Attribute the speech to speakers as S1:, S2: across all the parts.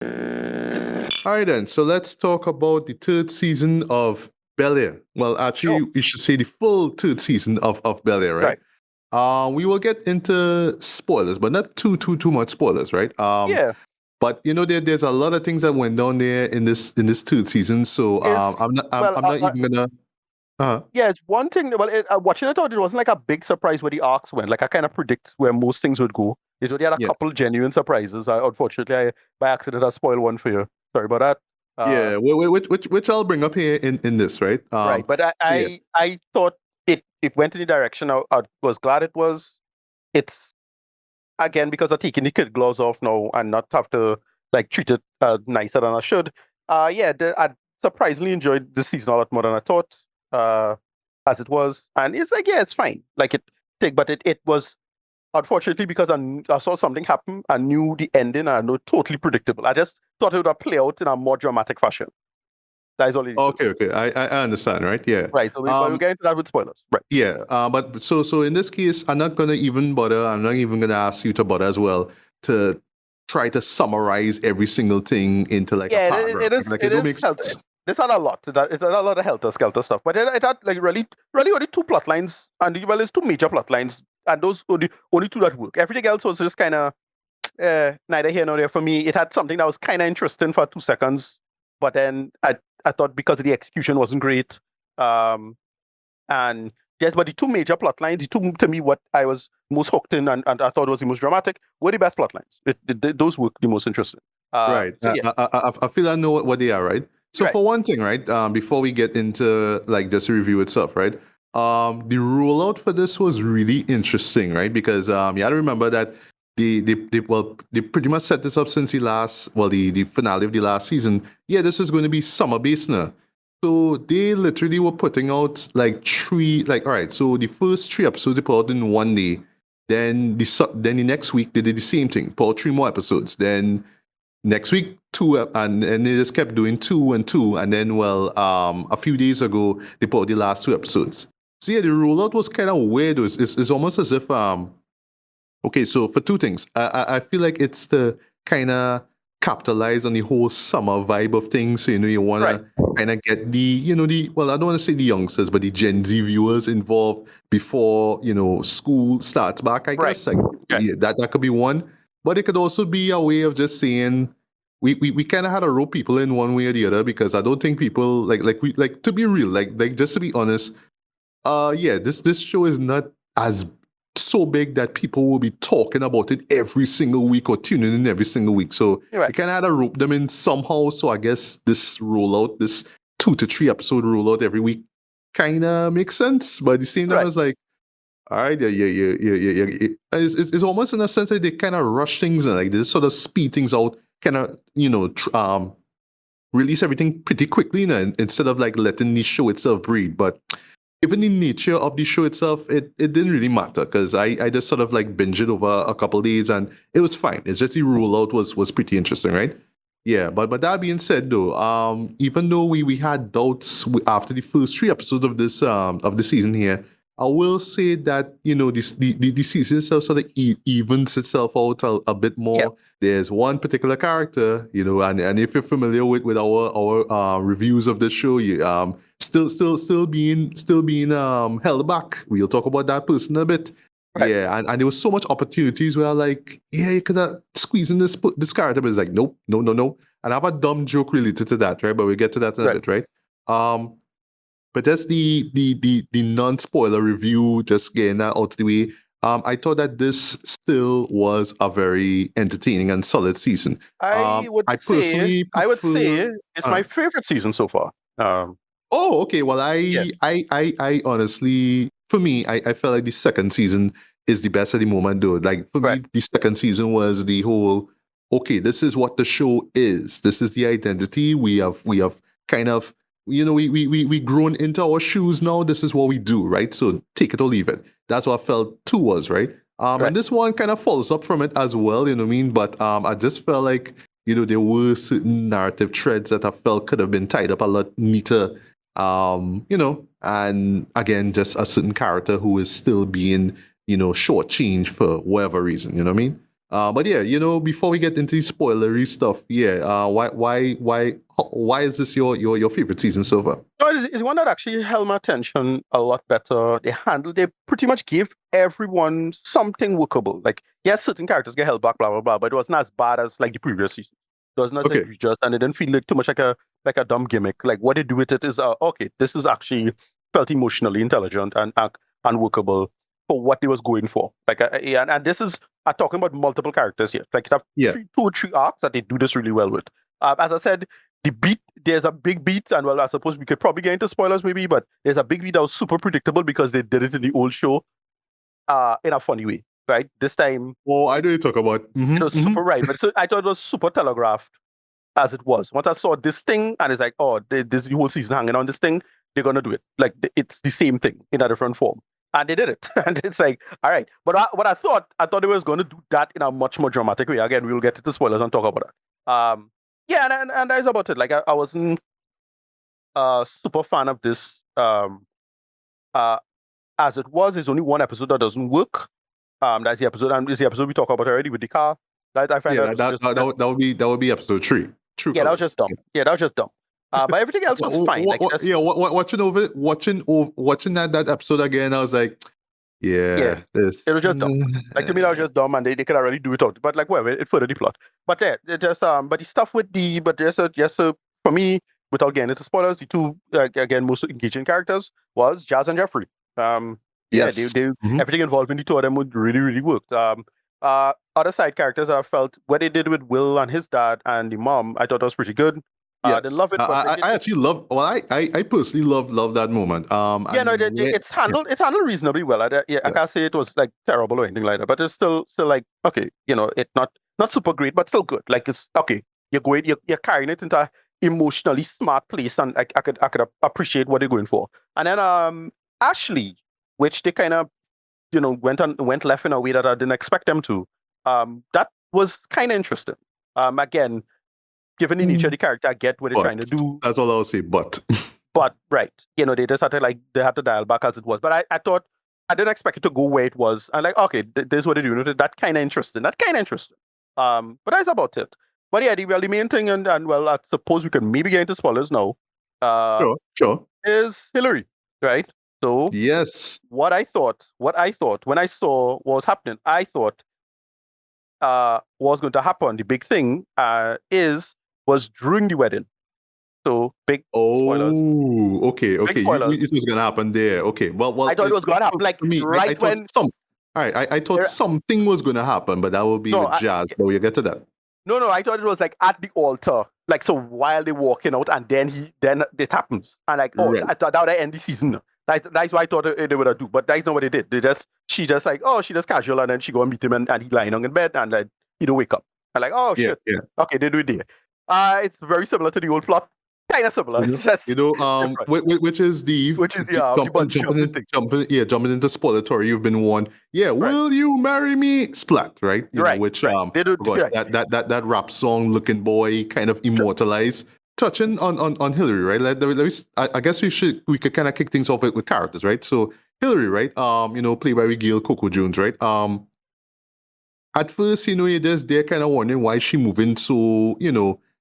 S1: All right, then. So let's talk about the third season of Bel-Air. Well,
S2: Sure.
S1: actually, you should say the full third season of Bel-Air, right?
S2: Right.
S1: We will get into spoilers, but not too much spoilers, right?
S2: Yeah.
S1: But there's a lot of things that went down there in this third season. So
S2: It's
S1: I'm not even gonna.
S2: yeah. It's one thing. Well, watching it out, it wasn't like a big surprise where the arcs went. Like I kind of predict where most things would go. They already had a
S1: Yeah,
S2: couple genuine surprises. Unfortunately, by accident, I spoiled one for you. Sorry about that.
S1: yeah. Which I'll bring up here in this, right?
S2: Right. But I
S1: Yeah,
S2: I, I thought it went in the direction. I was glad it was. It's again because I'm taking the kid gloves off now and not have to like treat it nicer than I should. Yeah, I surprisingly enjoyed the season a lot more than I thought. Uh, as it was, and it's like yeah, it's fine. Like it was unfortunately because I saw something happen. I knew the ending. And I know totally predictable. I just thought it would have played out in a more dramatic fashion. That is all it is.
S1: okay. I understand, right? Yeah.
S2: Right. So we'll get into that with spoilers. Right.
S1: Yeah, but so in this case, I'm not gonna even bother. I'm not even gonna ask you to bother as well to try to summarize every single thing into like a
S2: Yeah,
S1: paragraph. Like it
S2: it
S1: don't
S2: is
S1: make
S2: helter.
S1: sense.
S2: It's not a lot. It's not a lot of helter skelter stuff, but it had like really only two plot lines, and well, it's two major plot lines, and those are the only two that work. Everything else was just kind of neither here nor there for me. It had something that was kind of interesting for 2 seconds, but then I thought because the execution wasn't great, um, and yes, but the two major plot lines, the two to me what I was most hooked in and I thought was the most dramatic were the best plot lines. Those were the most interesting.
S1: Right.
S2: So yeah,
S1: I feel I know what they are, right? So
S2: right.
S1: for one thing, right, before we get into like just the review itself, right? The rollout for this was really interesting, right? Because you got to remember that they pretty much set this up since the finale of the last season. Yeah, this is going to be summer based now. So they literally were putting out like all right, so the first three episodes they put out in one day. Then the next week they did the same thing, put out three more episodes. Then next week two, and they just kept doing two and two, and then a few days ago they put out the last two episodes. So yeah, the rollout was kind of weird. It's almost as if okay, so for two things, I feel like it's to kind of capitalize on the whole summer vibe of things. So you want
S2: Right.
S1: to kind of get the well, I don't want to say the youngsters, but the Gen Z viewers involved before school starts back. I
S2: Right.
S1: guess like
S2: Okay.
S1: yeah, that could be one, but it could also be a way of just saying we kind of had to rope people in one way or the other because I don't think people like to be real, like just to be honest, yeah, this show is not as so big that people will be talking about it every single week or tuning in every single week. So
S2: You're right.
S1: you kind of had to rope them in somehow. So I guess this rollout, this 2 to 3 episode rollout every week, kind of makes sense. But at the same time,
S2: Right.
S1: it's like, all right, yeah. It's almost in a sense that they kind of rush things and like they sort of speed things out, kind of release everything pretty quickly, instead of like letting the show itself breathe. But even the nature of the show itself, it didn't really matter because I just sort of like binged it over a couple days and it was fine. It's just the rollout was pretty interesting, right? Yeah, but that being said though, even though we had doubts after the first three episodes of this of the season here, I will say that the season itself sort of evens itself out a bit
S2: Yeah.
S1: more. There's one particular character, and if you're familiar with our reviews of the show, you still being held back. We'll talk about that person a bit.
S2: Right.
S1: Yeah, and there was so much opportunities where like, yeah, you could have squeezed in this character, but it's like, nope, no. And I have a dumb joke related to that, right? But we'll get to that in a
S2: Right.
S1: bit, right? But that's the non-spoiler review, just getting that out of the way. I thought that this still was a very entertaining and solid season. I personally
S2: I would
S1: prefer.
S2: say it's my favorite season so far.
S1: Oh, okay. Well,
S2: Yeah.
S1: I honestly, for me, I felt like the second season is the best at the moment, though. Like for
S2: Right.
S1: me, the second season was the whole. Okay, this is what the show is. This is the identity we have kind of we grown into our shoes now. This is what we do, right? So take it or leave it. That's what I felt two was, right?
S2: Right.
S1: And this one kind of follows up from it as well. You know what I mean? But I just felt like there were certain narrative threads that I felt could have been tied up a lot neater, and again, just a certain character who is still being, shortchanged for whatever reason, you know what I mean? But yeah, before we get into the spoilery stuff, yeah, why is this your favorite season so far?
S2: No, it's one that actually held my attention a lot better. They pretty much gave everyone something workable. Like, yes, certain characters get held back, blah blah blah, but it wasn't as bad as like the previous season. It wasn't as
S1: Okay,
S2: egregious, and it didn't feel like too much like a dumb gimmick. Like what they do with it is, okay, this is actually felt emotionally intelligent and workable for what they was going for. Like, yeah, and this is talking about multiple characters here. Like, you have
S1: yeah,
S2: two or three arcs that they do this really well with. As I said, the beat, there's a big beat, and well, I suppose we could probably get into spoilers maybe, but there's a big beat that was super predictable because they did it in the old show in a funny way, right? This time
S1: Oh, I know you talk about.
S2: it was super right, but so I thought it was super telegraphed as it was. Once I saw this thing, and it's like, oh, this the whole season hanging on this thing, they're gonna do it. Like it's the same thing in a different form, and they did it. And it's like, all right. But what I thought they was gonna do that in a much more dramatic way. Again, we will get to the spoilers and talk about that. Yeah, and that's about it. Like I wasn't a super fan of this. Uh, as it was, there's only one episode that doesn't work. That's the episode, and it's the episode we talked about already with the car. That I find
S1: Yeah,
S2: out
S1: that would be episode 3. True
S2: yeah, that was
S1: colors.
S2: just dumb. Yeah, that was just dumb. But everything else was fine. Like just
S1: Yeah, watching that episode again, I was like,
S2: yeah,
S1: yeah, this.
S2: it was just dumb. Like to me, that was just dumb, and they could already do it out. But like, whatever, it furthered the plot. But yeah, it just but the stuff with the but just for me, without getting into spoilers, the two again most engaging characters was Jazz and Jeffrey. Yeah,
S1: Yes.
S2: they
S1: Mhm.
S2: everything involving the two of them would really worked. Other side characters that I felt what they did with Will and his dad and the mom, I thought was pretty good. Didn't
S1: Yes.
S2: love it, but
S1: I actually love. Well, I personally love that moment.
S2: yeah, no,
S1: And
S2: it's handled reasonably well. Yeah, I
S1: yeah,
S2: can't say it was like terrible or anything like that, but it's still like okay, it's not super great, but still good. Like it's okay. You're carrying it into a emotionally smart place, and I could appreciate what they're going for. And then Ashley, which they kind of went left in a way that I didn't expect them to. That was kind of interesting. Again, given the nature of the character, I get what they're trying to
S1: but
S2: do.
S1: that's all I'll say. But
S2: But right, they just had to they had to dial back as it was. But I thought I didn't expect it to go where it was. I'm like, okay, this is what they're doing with it. That kind of interesting. That kind of interesting. But that's about it. But yeah, the main thing, and well, I suppose we can maybe get into spoilers now.
S1: sure.
S2: Is Hillary, right? So
S1: Yes.
S2: what I thought when I saw what was happening, I thought was going to happen. The big thing was during the wedding. So big spoilers.
S1: Oh, okay.
S2: Big
S1: Okay.
S2: spoilers.
S1: It was gonna happen there. Okay. Well.
S2: I thought it was going to happen like
S1: For me, I
S2: right
S1: thought
S2: when.
S1: some. All right. I thought something was gonna happen, but that will be
S2: No,
S1: with Jazz. But we'll get to that.
S2: no, I thought it was like at the altar, like so while they're walking out, and then it happens, and like
S1: Right.
S2: I thought that would end the season. That's what I thought they would do, but that's not what they did. She just like she just casual, and then she go and meet him, and he lying on in bed, and like he don't wake up, and like
S1: Yeah.
S2: shit,
S1: Yeah.
S2: okay, they do it there. It's very similar to the old plot, kind of similar. It's just different.
S1: Which is the
S2: Which is the bungee jumping thing.
S1: jumping into spoilatory. You've been warned. Yeah,
S2: Right.
S1: will you marry me? Splat, right?
S2: Right,
S1: Which
S2: right. They do
S1: gosh,
S2: right.
S1: that rap song, "Looking Boy," kind of immortalized, touching on Hillary, right? I guess we could kind of kick things off with characters, right? So Hillary, right? Played by Gail Coco Jones, right? At first, they're kind of wondering why she moving so,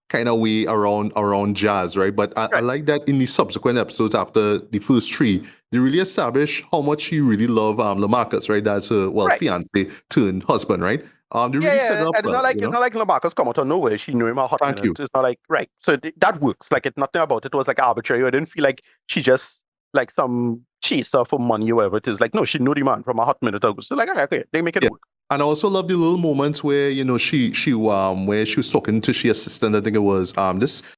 S1: kind of way around Jazz, right? But I like that in the subsequent episodes after the first 3, they really establish how much she really love Lamarcus, right? That's her fiance turned husband, right? They really set up
S2: and it's
S1: well,
S2: not like Lamarcus come out of nowhere. She knew him a hot
S1: Thank
S2: minute.
S1: you.
S2: It's not like right. So that works. Like it's nothing about it was like arbitrary. I didn't feel like she just like some chaser for money or whatever it is. Like no, she knew the man from a hot minute ago. So like okay, they make it work.
S1: And I also love the little moments where she where she was talking to she assistant. I think it was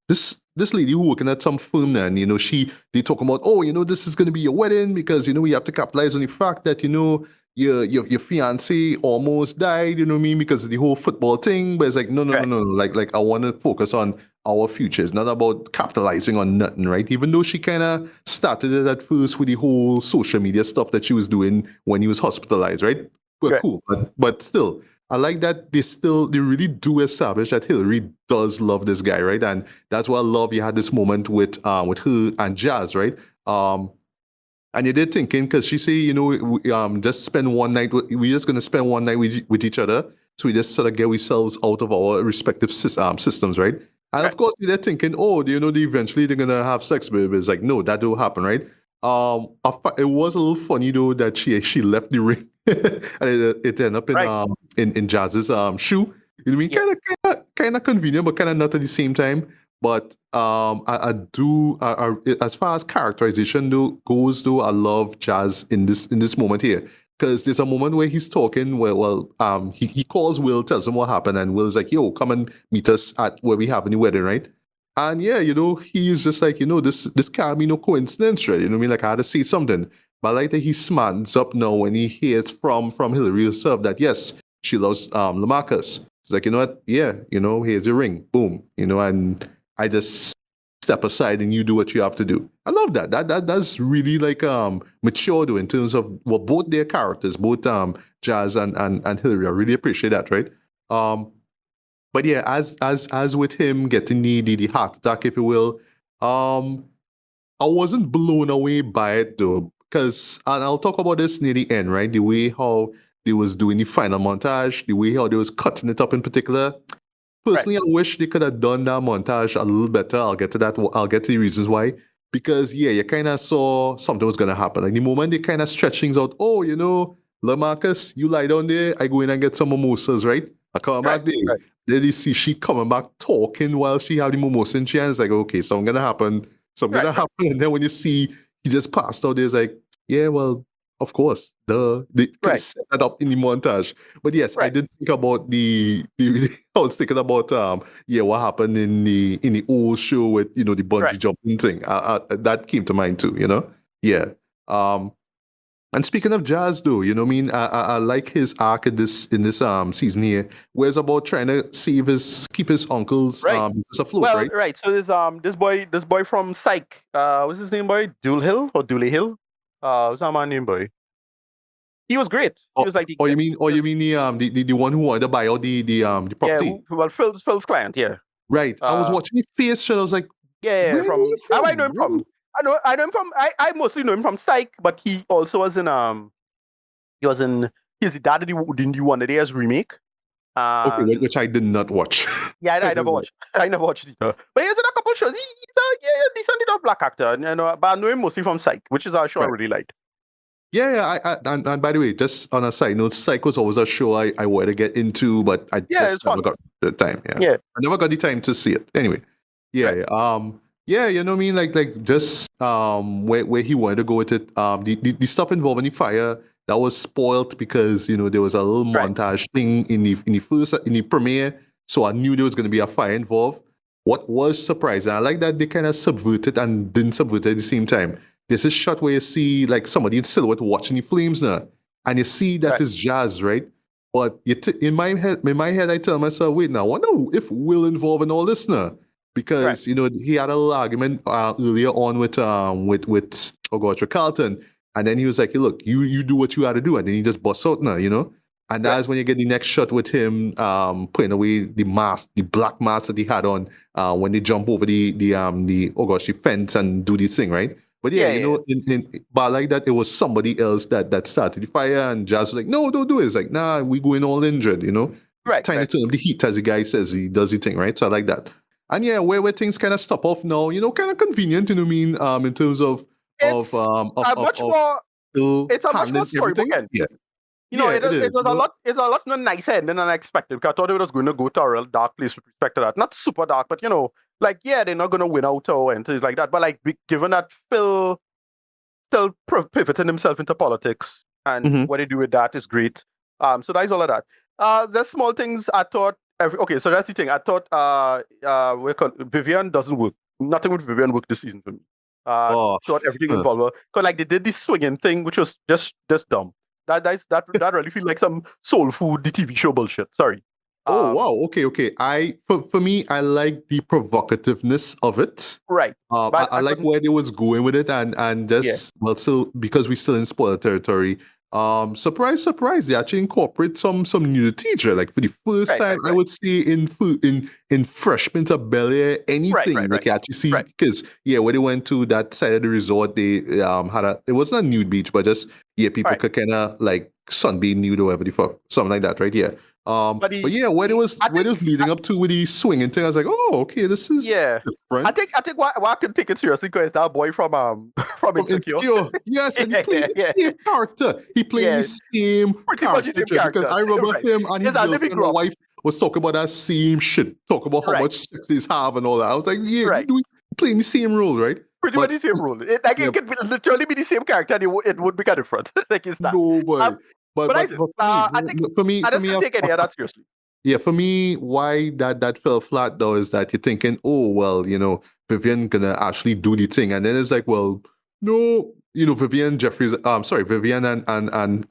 S1: this lady who working at some firm, and they talk about this is going to be your wedding because we have to capitalize on the fact that your fiance almost died. You know what I mean, because of the whole football thing. But it's like no. Like I want to focus on our future. It's not about capitalizing on nothing, right? Even though she kind of started it at first with the whole social media stuff that she was doing when he was hospitalized, right? Well, cool, but still, I like that they really do establish that Hillary does love this guy, right? And that's why I love you had this moment with her and Jazz, right? And you did thinking because she say, just spend one night. We're just gonna spend one night with each other. so we just sort of get ourselves out of our respective systems, right? And of
S2: Right.
S1: course, they're thinking, oh, do you know, eventually they're gonna have sex, but it's like, no, that don't happen, right? It was a little funny though that she left the ring and it ended up
S2: Right.
S1: in Jazz's shoe. You know what I mean?
S2: Yeah.
S1: Kind of convenient, but kind of not at the same time. But I do as far as characterization goes, though, I love Jazz in this moment here because there's a moment where he's talking. He calls Will, tells him what happened, and Will's like, "Yo, come and meet us at where we having the wedding, right?" And yeah, you know, he's just like, you know, this can't be no coincidence, right? You know what I mean? Like I had to say something. But I like that he smartens up now when he hears from Hillary herself that yes, she loves Lamarcus. It's like, you know what? Yeah, you know, here's your ring. Boom. You know, and I just step aside and you do what you have to do. I love that. That's really like mature though in terms of both their characters, both Jazz and Hillary. I really appreciate that, right? Um but yeah, as with him getting the heart attack, if you will, um, I wasn't blown away by it though, because and I'll talk about this near the end, right? The way how they was doing the final montage, the way how they was cutting it up in particular.
S2: Right.
S1: Personally, I wish they could have done that montage a little better. I'll get to that. I'll get to the reasons why. Because yeah, you kind of saw something was gonna happen. Like the moment they kind of stretch things out. Oh, you know, Lamarcus, you lie down there. I go in and get some mimosas, right? I come
S2: Right.
S1: back there.
S2: Right.
S1: Then you see she coming back talking while she have the mimosa in she hands. Like, okay, something gonna happen. Something
S2: Right.
S1: gonna happen. And then when you see he just passed out, there's like, yeah, well, of course, they could have
S2: Right.
S1: set that up in the montage. But yes, I
S2: Right.
S1: did think about the I was thinking about yeah, what happened in the old show with you know the bungee
S2: Right.
S1: jumping thing. That came to mind too. You know, yeah. Um, and speaking of Jazz, though, you know what I mean. I like his arc in this season here, where it's about trying to keep his uncle's
S2: Right.
S1: business afloat,
S2: Well,
S1: right?
S2: right. So there's this boy from Psych. What's his name, boy? Doolhill or Dooley Hill? What's that man name, boy? He was great. He
S1: Or,
S2: was like
S1: or
S2: he
S1: you mean,
S2: was,
S1: the one who wanted to buy out the
S2: yeah.
S1: property,
S2: Well, Phil's client. Yeah.
S1: right? I was
S2: Uh,
S1: watching his face, and I was like,
S2: yeah.
S1: where
S2: Yeah,
S1: are you
S2: from I know
S1: from?
S2: him from. I know him from. I mostly know him from Psych, but he also was in he was in he's the dad of the new One Days remake.
S1: Okay,
S2: And
S1: which I did not watch.
S2: yeah, I never watched. I never watched it. But he's in a couple shows. He's a yeah, decent enough black actor. And, you know, but I know him mostly from Psych, which is a show I
S1: Right.
S2: really liked.
S1: Yeah. And by the way, just on a side note, Psych was always a show I wanted to get into, but I
S2: Yeah,
S1: just
S2: it's
S1: never
S2: fun.
S1: got the time. Yeah,
S2: Yeah,
S1: I never got the time to see it. Anyway, yeah,
S2: right,
S1: yeah. Yeah, you know what I mean? Like just where he wanted to go with it. The stuff involving the fire that was spoiled because you know there was a little
S2: right,
S1: montage thing in the premiere, so I knew there was going to be a fire involved. What was surprising, I like that they kind of subverted and didn't subvert it at the same time. There's this shot where you see like somebody in silhouette watching the flames now, and you see that
S2: right,
S1: is Jazz, right? But in my head, I tell myself, wait now, I wonder if Will involved in all this now
S2: right.
S1: because you know he had a little argument earlier on with oh gosh, with Carlton, and then he was like, hey, "Look, you do what you got to do," and then he just busts out now, you know. And
S2: Right.
S1: that's when you get the next shot with him putting away the mask, the black mask that he had on when they jump over the oh gosh, the fence and do this thing, right? But yeah,
S2: Yeah,
S1: you
S2: yeah, yeah.
S1: know, but like that, it was somebody else that started the fire, and Jazz was like, "No, don't do it." It's like, "Nah, we going all injured," you know,
S2: Right,
S1: trying to
S2: right.
S1: turn up the heat as the guy says he does the thing, right? So I like that. And yeah, where things kind of stop off now, you know, kind of convenient, you know what I mean, in terms
S2: It's a much
S1: of
S2: more.
S1: still
S2: It's a much more
S1: handling
S2: storybook
S1: everything.
S2: end.
S1: Yeah,
S2: You know,
S1: yeah, it is.
S2: it was
S1: You
S2: a
S1: know,
S2: lot. It's a lot more nicer end than I expected. Because I thought it was going to go to a real dark place with respect to that. Not super dark, but you know, like yeah, they're not going to win out or and things like that. But like, given that Phil still pivoting himself into politics, and
S1: mhm.
S2: what they do with that is great. So that's all of that. There's small things I thought. Okay, so that's the thing. I thought Vivian doesn't work. Nothing with Vivian worked this season for me.
S1: Oh,
S2: Thought everything
S1: huh.
S2: involved because like they did this swinging thing, which was just dumb. That really feel like some soul food, the TV show bullshit. Sorry.
S1: Oh
S2: Um,
S1: wow, okay. For me, I like the provocativeness of it.
S2: right, but
S1: I
S2: I
S1: like
S2: couldn't.
S1: where they was going with it, and
S2: Yeah,
S1: just well, still because we're still in spoiler territory. Surprise, they actually incorporate some nudity, Jay. Like for the first
S2: right,
S1: time,
S2: right,
S1: I
S2: right,
S1: would say in Fresh Prince of Bel-Air,
S2: right,
S1: anything
S2: right,
S1: like
S2: right,
S1: you actually see
S2: right,
S1: because yeah, when they went to that side of the resort, they had it wasn't a nude beach, but just yeah, people
S2: right,
S1: could kind of like sunbathe nude or whatever the fuck, something like that, right? Yeah.
S2: But
S1: But yeah, when it was
S2: I think
S1: leading up to with the swinging thing, I was like, oh, okay, this is
S2: yeah.
S1: different.
S2: I think why I can take it seriously because that boy from from
S1: From
S2: Insecure.
S1: Insecure. Yes, and he played the
S2: Yeah.
S1: same character. He played the
S2: Yeah.
S1: same
S2: Pretty much the same
S1: caricature because
S2: character.
S1: I remember
S2: Right.
S1: him and his
S2: It's as if he
S1: girlfriend
S2: grew
S1: or
S2: up.
S1: wife was talking about that same shit, talk about how
S2: Right.
S1: much sex they have and all that. I was like, yeah,
S2: Right.
S1: you playing the same role, right?
S2: Pretty much the same role. It, like
S1: Yeah,
S2: it could literally be the same character and it would be kind of different. Like it's that.
S1: no, but
S2: Um, but I said,
S1: for me,
S2: I think I
S1: for
S2: just
S1: me,
S2: can't take any of that seriously.
S1: yeah, for me, why that fell flat though is that you're thinking, oh well, Vivian gonna actually do the thing, and then it's like, well, no, Vivian Jeffries, sorry, Vivian and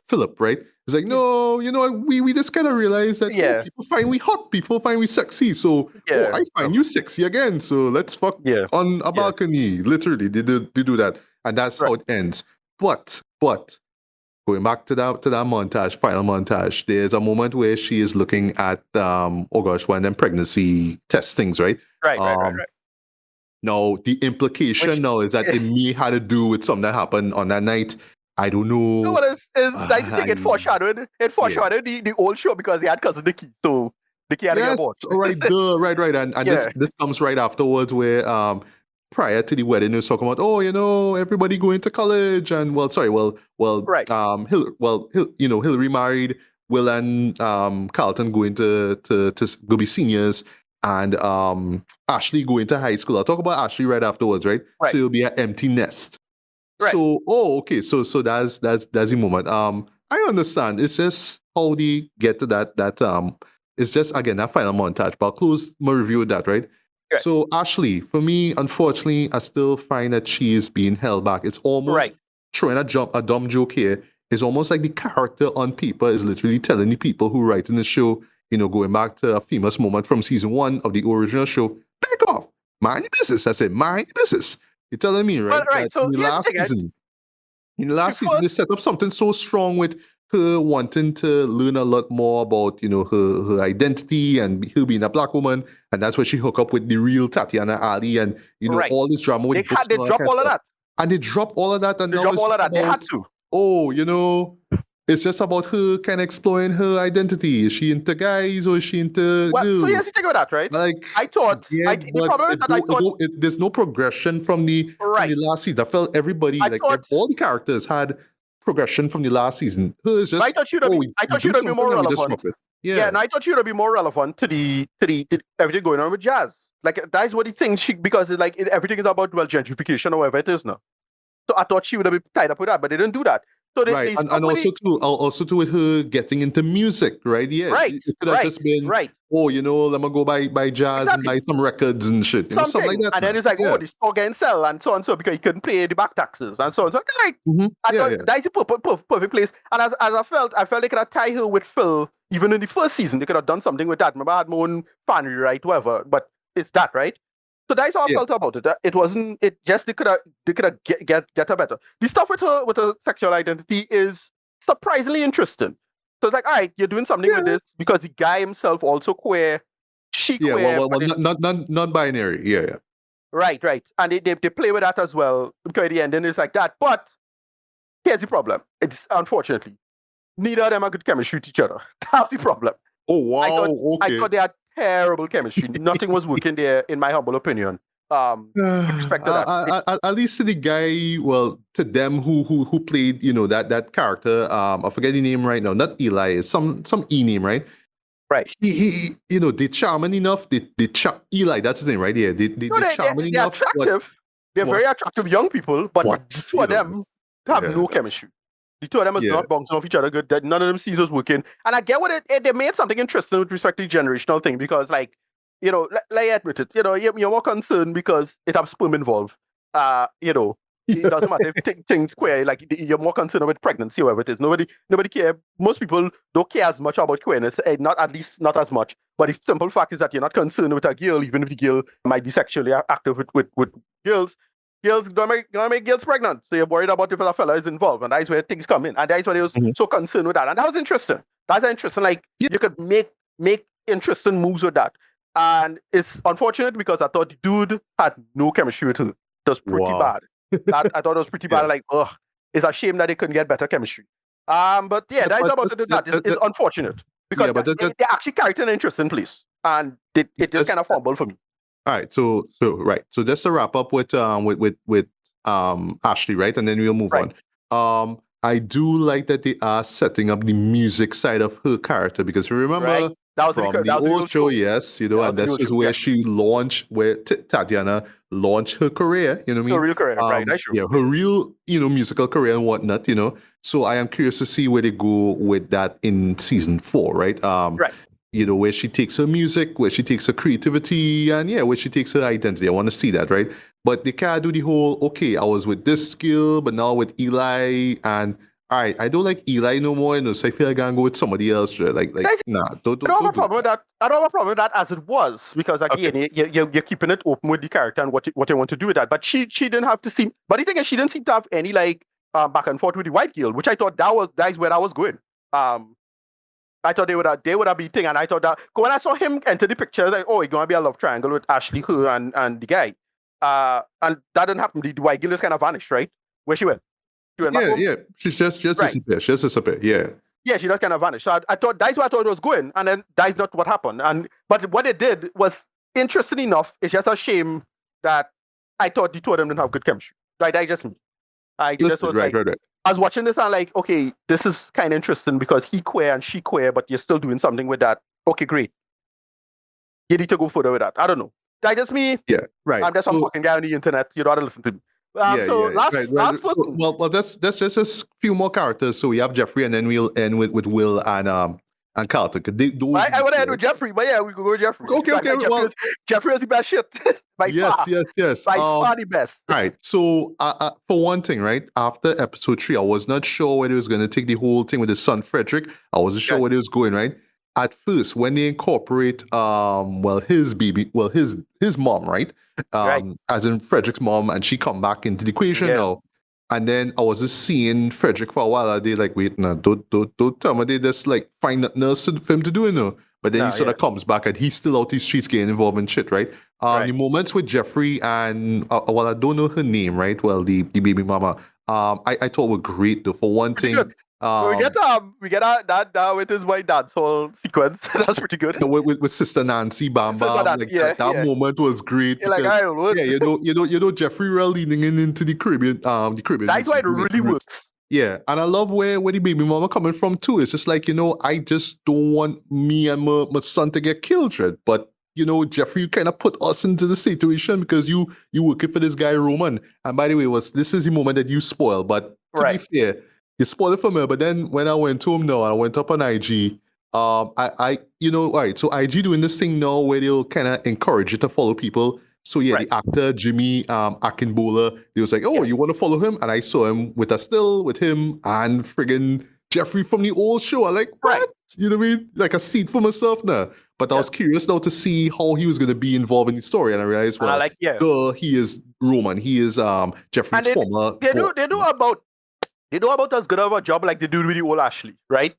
S1: Philip, right? It's like, no, we just kind of realized that
S2: Yeah.
S1: people find we hot, people find we sexy, so
S2: Yeah.
S1: I find you sexy again, so let's fuck
S2: Yeah.
S1: on a
S2: Yeah.
S1: balcony. Literally, they do that, and that's
S2: Right.
S1: how it ends. But going back to that montage, final montage, there's a moment where she is looking at oh gosh, one of them pregnancy test things, right?
S2: Right.
S1: Um Now the implication
S2: Which
S1: now is that it may had to do with something that happened on that night. I don't
S2: no,
S1: know.
S2: what is nice to think it foreshadowed. It
S1: Yeah.
S2: foreshadowed the old show because he had cousin Nicky, so Nicky had to get
S1: Yes,
S2: born.
S1: right, duh, right. And
S2: Yeah.
S1: this comes right afterwards where prior to the wedding, he was talking about, oh, everybody going to college, and
S2: Right.
S1: Hillary married, Will and Carlton going to go be seniors, and Ashley going to high school. I'll talk about Ashley right afterwards, right?
S2: Right.
S1: So it'll be an empty nest.
S2: Right.
S1: So, oh, okay, so that's the moment. I understand. It's just how they get to that. It's just again that final montage. But I'll close my review with that, right?
S2: Right.
S1: So Ashley, for me, unfortunately, I still find that she is being held back. It's almost
S2: Right.
S1: throwing a dumb joke here. It's almost like the character on paper is literally telling the people who write in the show, going back to a famous moment from season 1 of the original show, back off, mind your business. I said, mind your business. You're telling me, right?
S2: Right.
S1: That
S2: So here's the thing.
S1: in the last season, they
S2: First,
S1: set up something so strong with her wanting to learn a lot more about, her identity and her being a black woman, and that's where she hook up with the real Tatiana Ali, and
S2: right.
S1: all this drama with books
S2: They
S1: and all that
S2: drop
S1: kind of
S2: all of
S1: stuff.
S2: that.
S1: And they drop all of that, and
S2: They
S1: now
S2: drop
S1: it's
S2: all of
S1: just
S2: that. They
S1: about,
S2: had to.
S1: it's just about her kind of exploring her identity. Is she into guys or is she into
S2: Well, so here's
S1: girls?
S2: the thing with that, right?
S1: Like,
S2: I thought
S1: yeah,
S2: the
S1: but
S2: problem is that I thought
S1: there's no progression from the
S2: right.
S1: last season. I felt everybody,
S2: I
S1: like
S2: thought
S1: all the characters, had progression from the last season. Hers
S2: I
S1: just,
S2: thought she'd have
S1: oh,
S2: been I
S1: we
S2: thought
S1: do
S2: she'd have been
S1: something
S2: more
S1: and we just
S2: relevant.
S1: drop it.
S2: Yeah,
S1: Yeah,
S2: and I thought she'd have been more relevant to the everything going on with jazz. Like that's what he thinks because it's like everything is about gentrification or whatever it is now. So I thought she would have been tied up with that, but they didn't do that. So
S1: right.
S2: they
S1: And
S2: stuck with
S1: also too with her getting into music, right? Yeah,
S2: right,
S1: it could have
S2: right,
S1: just been,
S2: right.
S1: oh, let me go buy jazz and buy
S2: Exactly.
S1: some records and shit, something like
S2: Something.
S1: that,
S2: And then
S1: man.
S2: it's like,
S1: Yeah.
S2: oh, the store getting sell and so on so because he couldn't pay the back taxes and so on. So like, I
S1: Yeah,
S2: thought
S1: yeah.
S2: that's the perfect place. And as I felt they could have tied her with Phil even in the first season. They could have done something with that. Remember, I had my own fan right, whatever. But it's that, right? So that's how I
S1: Yeah.
S2: felt about it. It wasn't. It just they could have get her better. The stuff with her sexual identity is surprisingly interesting. So it's like, all right, you're doing something with this because the guy himself also queer, she
S1: Yeah,
S2: queer,
S1: well,
S2: but
S1: non-binary. Yeah.
S2: right. And they play with that as well because at the ending it's like that. But here's the problem. It's unfortunately neither of them are good chemistry with each other. That's the problem.
S1: Oh wow.
S2: I
S1: Okay.
S2: thought they had terrible chemistry. Nothing was working there, in my humble opinion. With respect to that.
S1: At least to the guy, well, to them who played, that character. I forget the name right now. Not Eli, some E name, right?
S2: Right.
S1: He they charming enough. Eli, that's his name, right? Yeah, they charming
S2: They're
S1: enough.
S2: attractive. They're very attractive young people, but the two of them have no chemistry. The two of them is not bouncing off each other good. None of them scenes was working. And I get what they made something interesting with respect to the generational thing because, like, let admit it, you're more concerned because it has sperm involved. It doesn't matter if things queer, like you're more concerned with pregnancy or whatever it is. Nobody care. Most people don't care as much about queerness, at least not as much. But the simple fact is that you're not concerned with a girl, even if the girl might be sexually active with girls. Girls gonna make girls pregnant. So you're worried about if a fella is involved, and that's where things come in. And that's why they was so concerned with that. And that was interesting. That's interesting. Like you could make interesting moves with that. And it's unfortunate because I thought the dude had no chemistry with her. It was pretty bad. I thought it was pretty bad. Like, it's a shame that they couldn't get better chemistry. But yeah, that is
S1: But
S2: about to do that. It's unfortunate because
S1: yeah, but
S2: they actually carried an interesting place, and it just
S1: that's
S2: kind of fumbled for me.
S1: all right. Right. So just to wrap up with Ashley, right, and then we'll move
S2: Right,
S1: on. I do like that they are setting up the music side of her character because
S2: right.
S1: remember
S2: That was
S1: from the
S2: that was the
S1: old
S2: old
S1: show,
S2: show.
S1: yes,
S2: That was
S1: and
S2: the
S1: this
S2: old
S1: was
S2: show.
S1: where
S2: Yeah,
S1: she launched, where Tatiana launched her career. You know what I
S2: her
S1: mean?
S2: real career. Right, that's true.
S1: Yeah, her real, musical career and whatnot. So I am curious to see where they go with that in season 4, right?
S2: Right.
S1: Where she takes her music, where she takes her creativity, and yeah, where she takes her identity. I want to see that, right? But they can't do the whole, okay, I was with this skill, but now with Eli, and all right, I don't like Eli no more, so I feel like I'm gonna go with somebody else. Like, nah,
S2: I don't have a
S1: don't do
S2: problem with
S1: that.
S2: that. I don't have a problem with that as it was because
S1: Okay.
S2: again, you're keeping it open with the character and what you want to do with that. But she didn't have to seem. But the thing is, she didn't seem to have any like back and forth with the white girl, which I thought that is where I was going. Um, I thought they would have been thing, and I thought that when I saw him enter the picture, I was like, oh, it's gonna be a love triangle with Ashley, her, and the guy. And that didn't happen. The white girl just kind of vanished, right? Where she went? She went back
S1: Yeah,
S2: home,
S1: yeah. She's just
S2: right?
S1: disappear. She just disappear. Yeah.
S2: Yeah, she just kind of vanished. So I thought that's where I thought it was going, and then that's not what happened. And but what it did was interesting enough. It's just a shame that I thought the two of them didn't have good chemistry. Right, I just I just
S1: Understood.
S2: was
S1: Right,
S2: like,
S1: right, right.
S2: I was watching this and I'm like, okay, this is kind of interesting because he queer and she queer, but you're still doing something with that. Okay, great. You need to go further with that. I don't know. That just me.
S1: Yeah, right.
S2: I'm just some
S1: So
S2: fucking guy on the internet. You don't have to listen to me.
S1: yeah,
S2: So
S1: yeah, right, right.
S2: last
S1: So,
S2: person.
S1: well, that's just a few more characters. So we have Jeffrey, and then we'll end with Will and Carlton. 'Cause those
S2: I would have
S1: two,
S2: had
S1: right?
S2: with Jeffrey, but yeah, we could go with Jeffrey.
S1: Okay, okay. Well,
S2: Jeffrey was the best shit
S1: yes, yes, yes.
S2: by far the best.
S1: All right. So, for one thing, right after episode 3, I was not sure whether it was going to take the whole thing with his son Frederick. I wasn't sure
S2: Right,
S1: where it was going. Right at first, when they incorporate, his baby, his mom, right,
S2: right,
S1: as in Frederick's mom, and she come back into the equation
S2: yeah,
S1: now. And then I was just seeing Frederick for a while. They like, wait, no, don't tell me they just like find nothing else for him to do, But then he
S2: no,
S1: sort
S2: yeah,
S1: of comes back, and he's still out these streets getting involved in shit, right? The
S2: right,
S1: moments with Jeffrey and well, I don't know her name, right? Well, the baby mama, I thought were great though. For one
S2: pretty
S1: thing,
S2: good.
S1: um,
S2: We get that with his white dance whole sequence. That's pretty good.
S1: with Sister Nancy Bam
S2: Sister
S1: Bam,
S2: Nancy,
S1: like
S2: yeah,
S1: that
S2: yeah.
S1: moment was great
S2: You're like,
S1: because
S2: I don't know.
S1: yeah, Jeffrey Real leaning into the Caribbean
S2: That's
S1: roots,
S2: why
S1: the
S2: it
S1: Jamaican
S2: really
S1: roots.
S2: works.
S1: Yeah, and I love where the baby mama coming from too. It's just like, I just don't want me and my son to get killed, right? But Jeffrey, you kind of put us into the situation because you working for this guy Roman. And by the way, this is the moment that you spoil. But to be
S2: Right,
S1: fair, you spoiled it for me. But then when I went home now, I went up on IG. All right. So IG doing this thing now where they'll kind of encourage you to follow people. So yeah,
S2: right,
S1: the actor Jimmy Akinbola, he was like, "Oh,
S2: yeah,
S1: you want to follow him?" And I saw him with a still with him and friggin' Jeffrey from the old show. I like,
S2: right,
S1: what? You know what I mean? Like a seat for myself now. But I
S2: yeah.
S1: was curious now to see how he was going to be involved in the story, and I realized,
S2: And I
S1: well,
S2: like, yeah.
S1: duh, he is Roman. He is
S2: And
S1: Jeffrey's former
S2: they
S1: boss.
S2: do they do about as good of a job like they do with the old Ashley, right?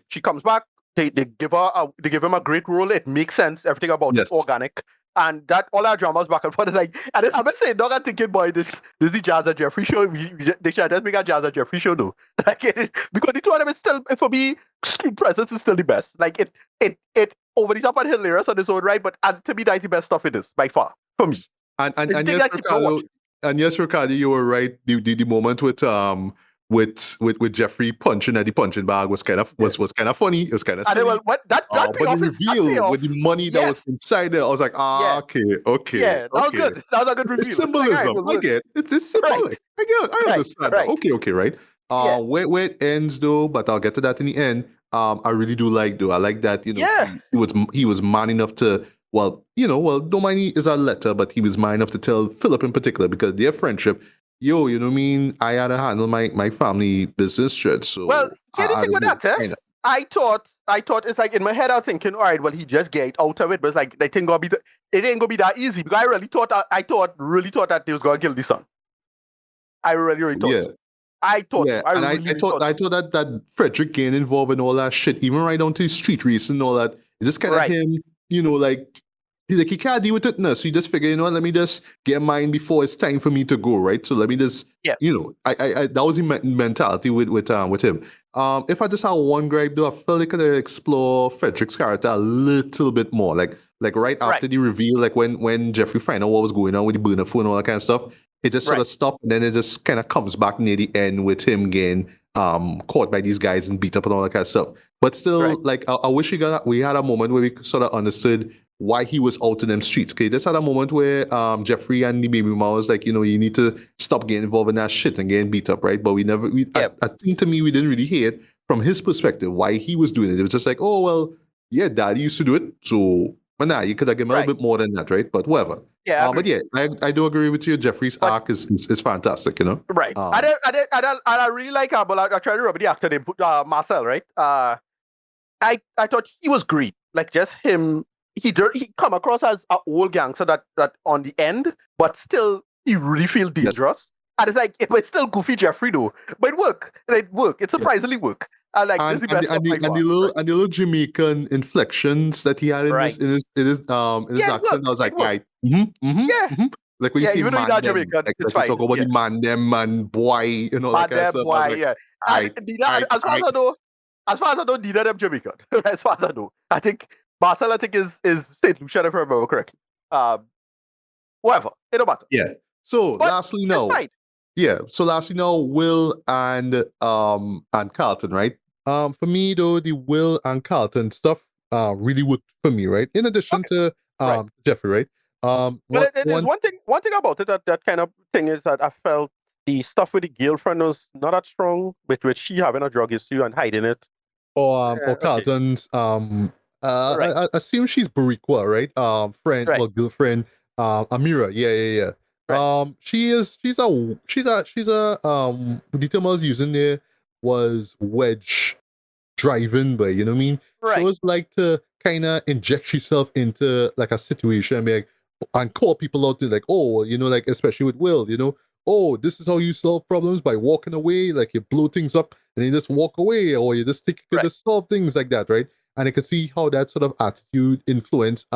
S2: She comes back, they give him a great role. It makes sense, everything about it
S1: Yes.
S2: organic. And that all our dramas back and forth is like, and then I'm saying, dog, I'm thinking, boy, this is the Jazz and Jeffrey show. They should just make a Jazz and Jeffrey show, though. Like, because the two of them is still, for me, screen presence is still the best. Like, it over the top and hilarious on its own right, but and to me, that's the best stuff it is by far for me. It's the
S1: And
S2: thing
S1: yes,
S2: that keep on
S1: Ricardo,
S2: watching.
S1: you were right. The moment with Jeffrey punching at the punching bag was kind of
S2: Yeah.
S1: was kind of funny. It was kind of
S2: And then, well,
S1: silly.
S2: what that
S1: But the
S2: payoff is that
S1: reveal
S2: payoff.
S1: with the money that was
S2: Yes,
S1: inside there, I was like,
S2: yeah,
S1: okay,
S2: yeah, that was
S1: okay.
S2: good. That was a good
S1: It's
S2: reveal. Like, all right,
S1: symbolism.
S2: well,
S1: I
S2: work.
S1: get it. It's
S2: Right,
S1: symbolic. I get it. I
S2: right,
S1: understand that.
S2: right.
S1: Okay, right.
S2: Yeah,
S1: Where it ends though, but I'll get to that in the end. I really do like though. I like that,
S2: yeah.
S1: he was man enough to don't mind he is a letter, but he was man enough to tell Philip in particular because their friendship, you know what I mean? I had to handle my family business shit.
S2: Well,
S1: So
S2: yeah, the
S1: I
S2: thing
S1: don't
S2: with
S1: know.
S2: that, eh?
S1: Kind of.
S2: I thought it's like in my head, I was thinking, all right, well, he just get out of it, but it's like they think gonna be it ain't gonna be that easy because I really thought that they was gonna kill the son. I really thought
S1: Yeah.
S2: so. I thought
S1: Yeah,
S2: so. I
S1: and
S2: really thought
S1: I
S2: so.
S1: thought that Frederick getting involved in all that shit, even right down to his street race and all that, it's just kind of
S2: Right.
S1: him, like he can't deal with it now. So he just figure, you know what, let me just get mine before it's time for me to go, right? So let me just,
S2: Yeah.
S1: you know, I that was the mentality with him. If I just had one gripe though, I felt they could explore Frederick's character a little bit more. Like right
S2: Right.
S1: after the reveal, like when Jeffrey found out what was going on with the burner phone and all that kind of stuff, it just sort
S2: Right.
S1: of stopped, and then it just kind of comes back near the end with him getting caught by these guys and beat up and all that kind of stuff. But still,
S2: Right.
S1: like I wish we had a moment where we sort of understood why he was out in them streets. Okay, just had a moment where Jeffrey and the baby mama was like, you know, you need to stop getting involved in that shit and getting beat up, right? But we never,
S2: Yeah.
S1: I think to me, we didn't really hear it from his perspective why he was doing it. It was just like, oh well, yeah, daddy used to do it, so but nah, you could have given him a
S2: Right.
S1: little bit more than that, right? But whatever.
S2: Yeah. I
S1: But
S2: agree.
S1: yeah, I do agree with you. Jeffrey's
S2: But
S1: arc is fantastic, you know.
S2: right.
S1: Um,
S2: I really like but I tried to remember the actor name, Marcel, right? I thought he was great. Like just him, he come across as an old gangster that on the end, but still he really feels
S1: yes,
S2: dangerous. And it's like, but it's still goofy Jeffrey though. But it work. It work. It
S1: yeah.
S2: surprisingly work. I like this is the best stuff by far. Right.
S1: And the little Jamaican inflections that he had in
S2: Right.
S1: in his
S2: Yeah, it
S1: accent, I
S2: work.
S1: was like,
S2: It work.
S1: right,
S2: Yeah.
S1: like when you
S2: Yeah.
S1: say
S2: Even though you're
S1: man
S2: not
S1: them,
S2: Jamaican, it's
S1: like you talk
S2: fine.
S1: about
S2: Yeah.
S1: the man them and boy, you know, that
S2: Bad
S1: kind of
S2: them
S1: stuff. I was
S2: boy.
S1: like,
S2: Yeah. And
S1: right,
S2: neither,
S1: right.
S2: as far as I know, neither of them Jamaican. As far as I know, I think Marcel, I think is Saint Lucia, if I remember correctly. Um, whatever, it don't matter.
S1: Yeah. So
S2: But
S1: lastly,
S2: it's
S1: now,
S2: fine.
S1: yeah. So lastly, now, Will and Carlton, right? For me though, the Will and Carlton stuff really worked for me, right? In addition
S2: Okay,
S1: to
S2: right.
S1: Jeffrey, right?
S2: But
S1: What
S2: there's
S1: one
S2: one thing about it that kind of thing is that I felt the stuff with the girlfriend was not that strong, with she having a drug issue and hiding it.
S1: or
S2: Okay,
S1: Carlton's
S2: right,
S1: I assume she's Bariqua, right? Friend,
S2: right,
S1: well, girlfriend, Amira. Yeah.
S2: right,
S1: She's a the term I was using there was wedge driving by, you know what I mean? She
S2: right,
S1: always like to kind of inject herself into like a situation and be like, and call people out to like, oh, you know, like especially with Will, you know, oh, this is how you solve problems by walking away, like you blow things up and you just walk away, or you just think you could
S2: right.
S1: just solve things like that, right? And I could see how that sort of attitude influenced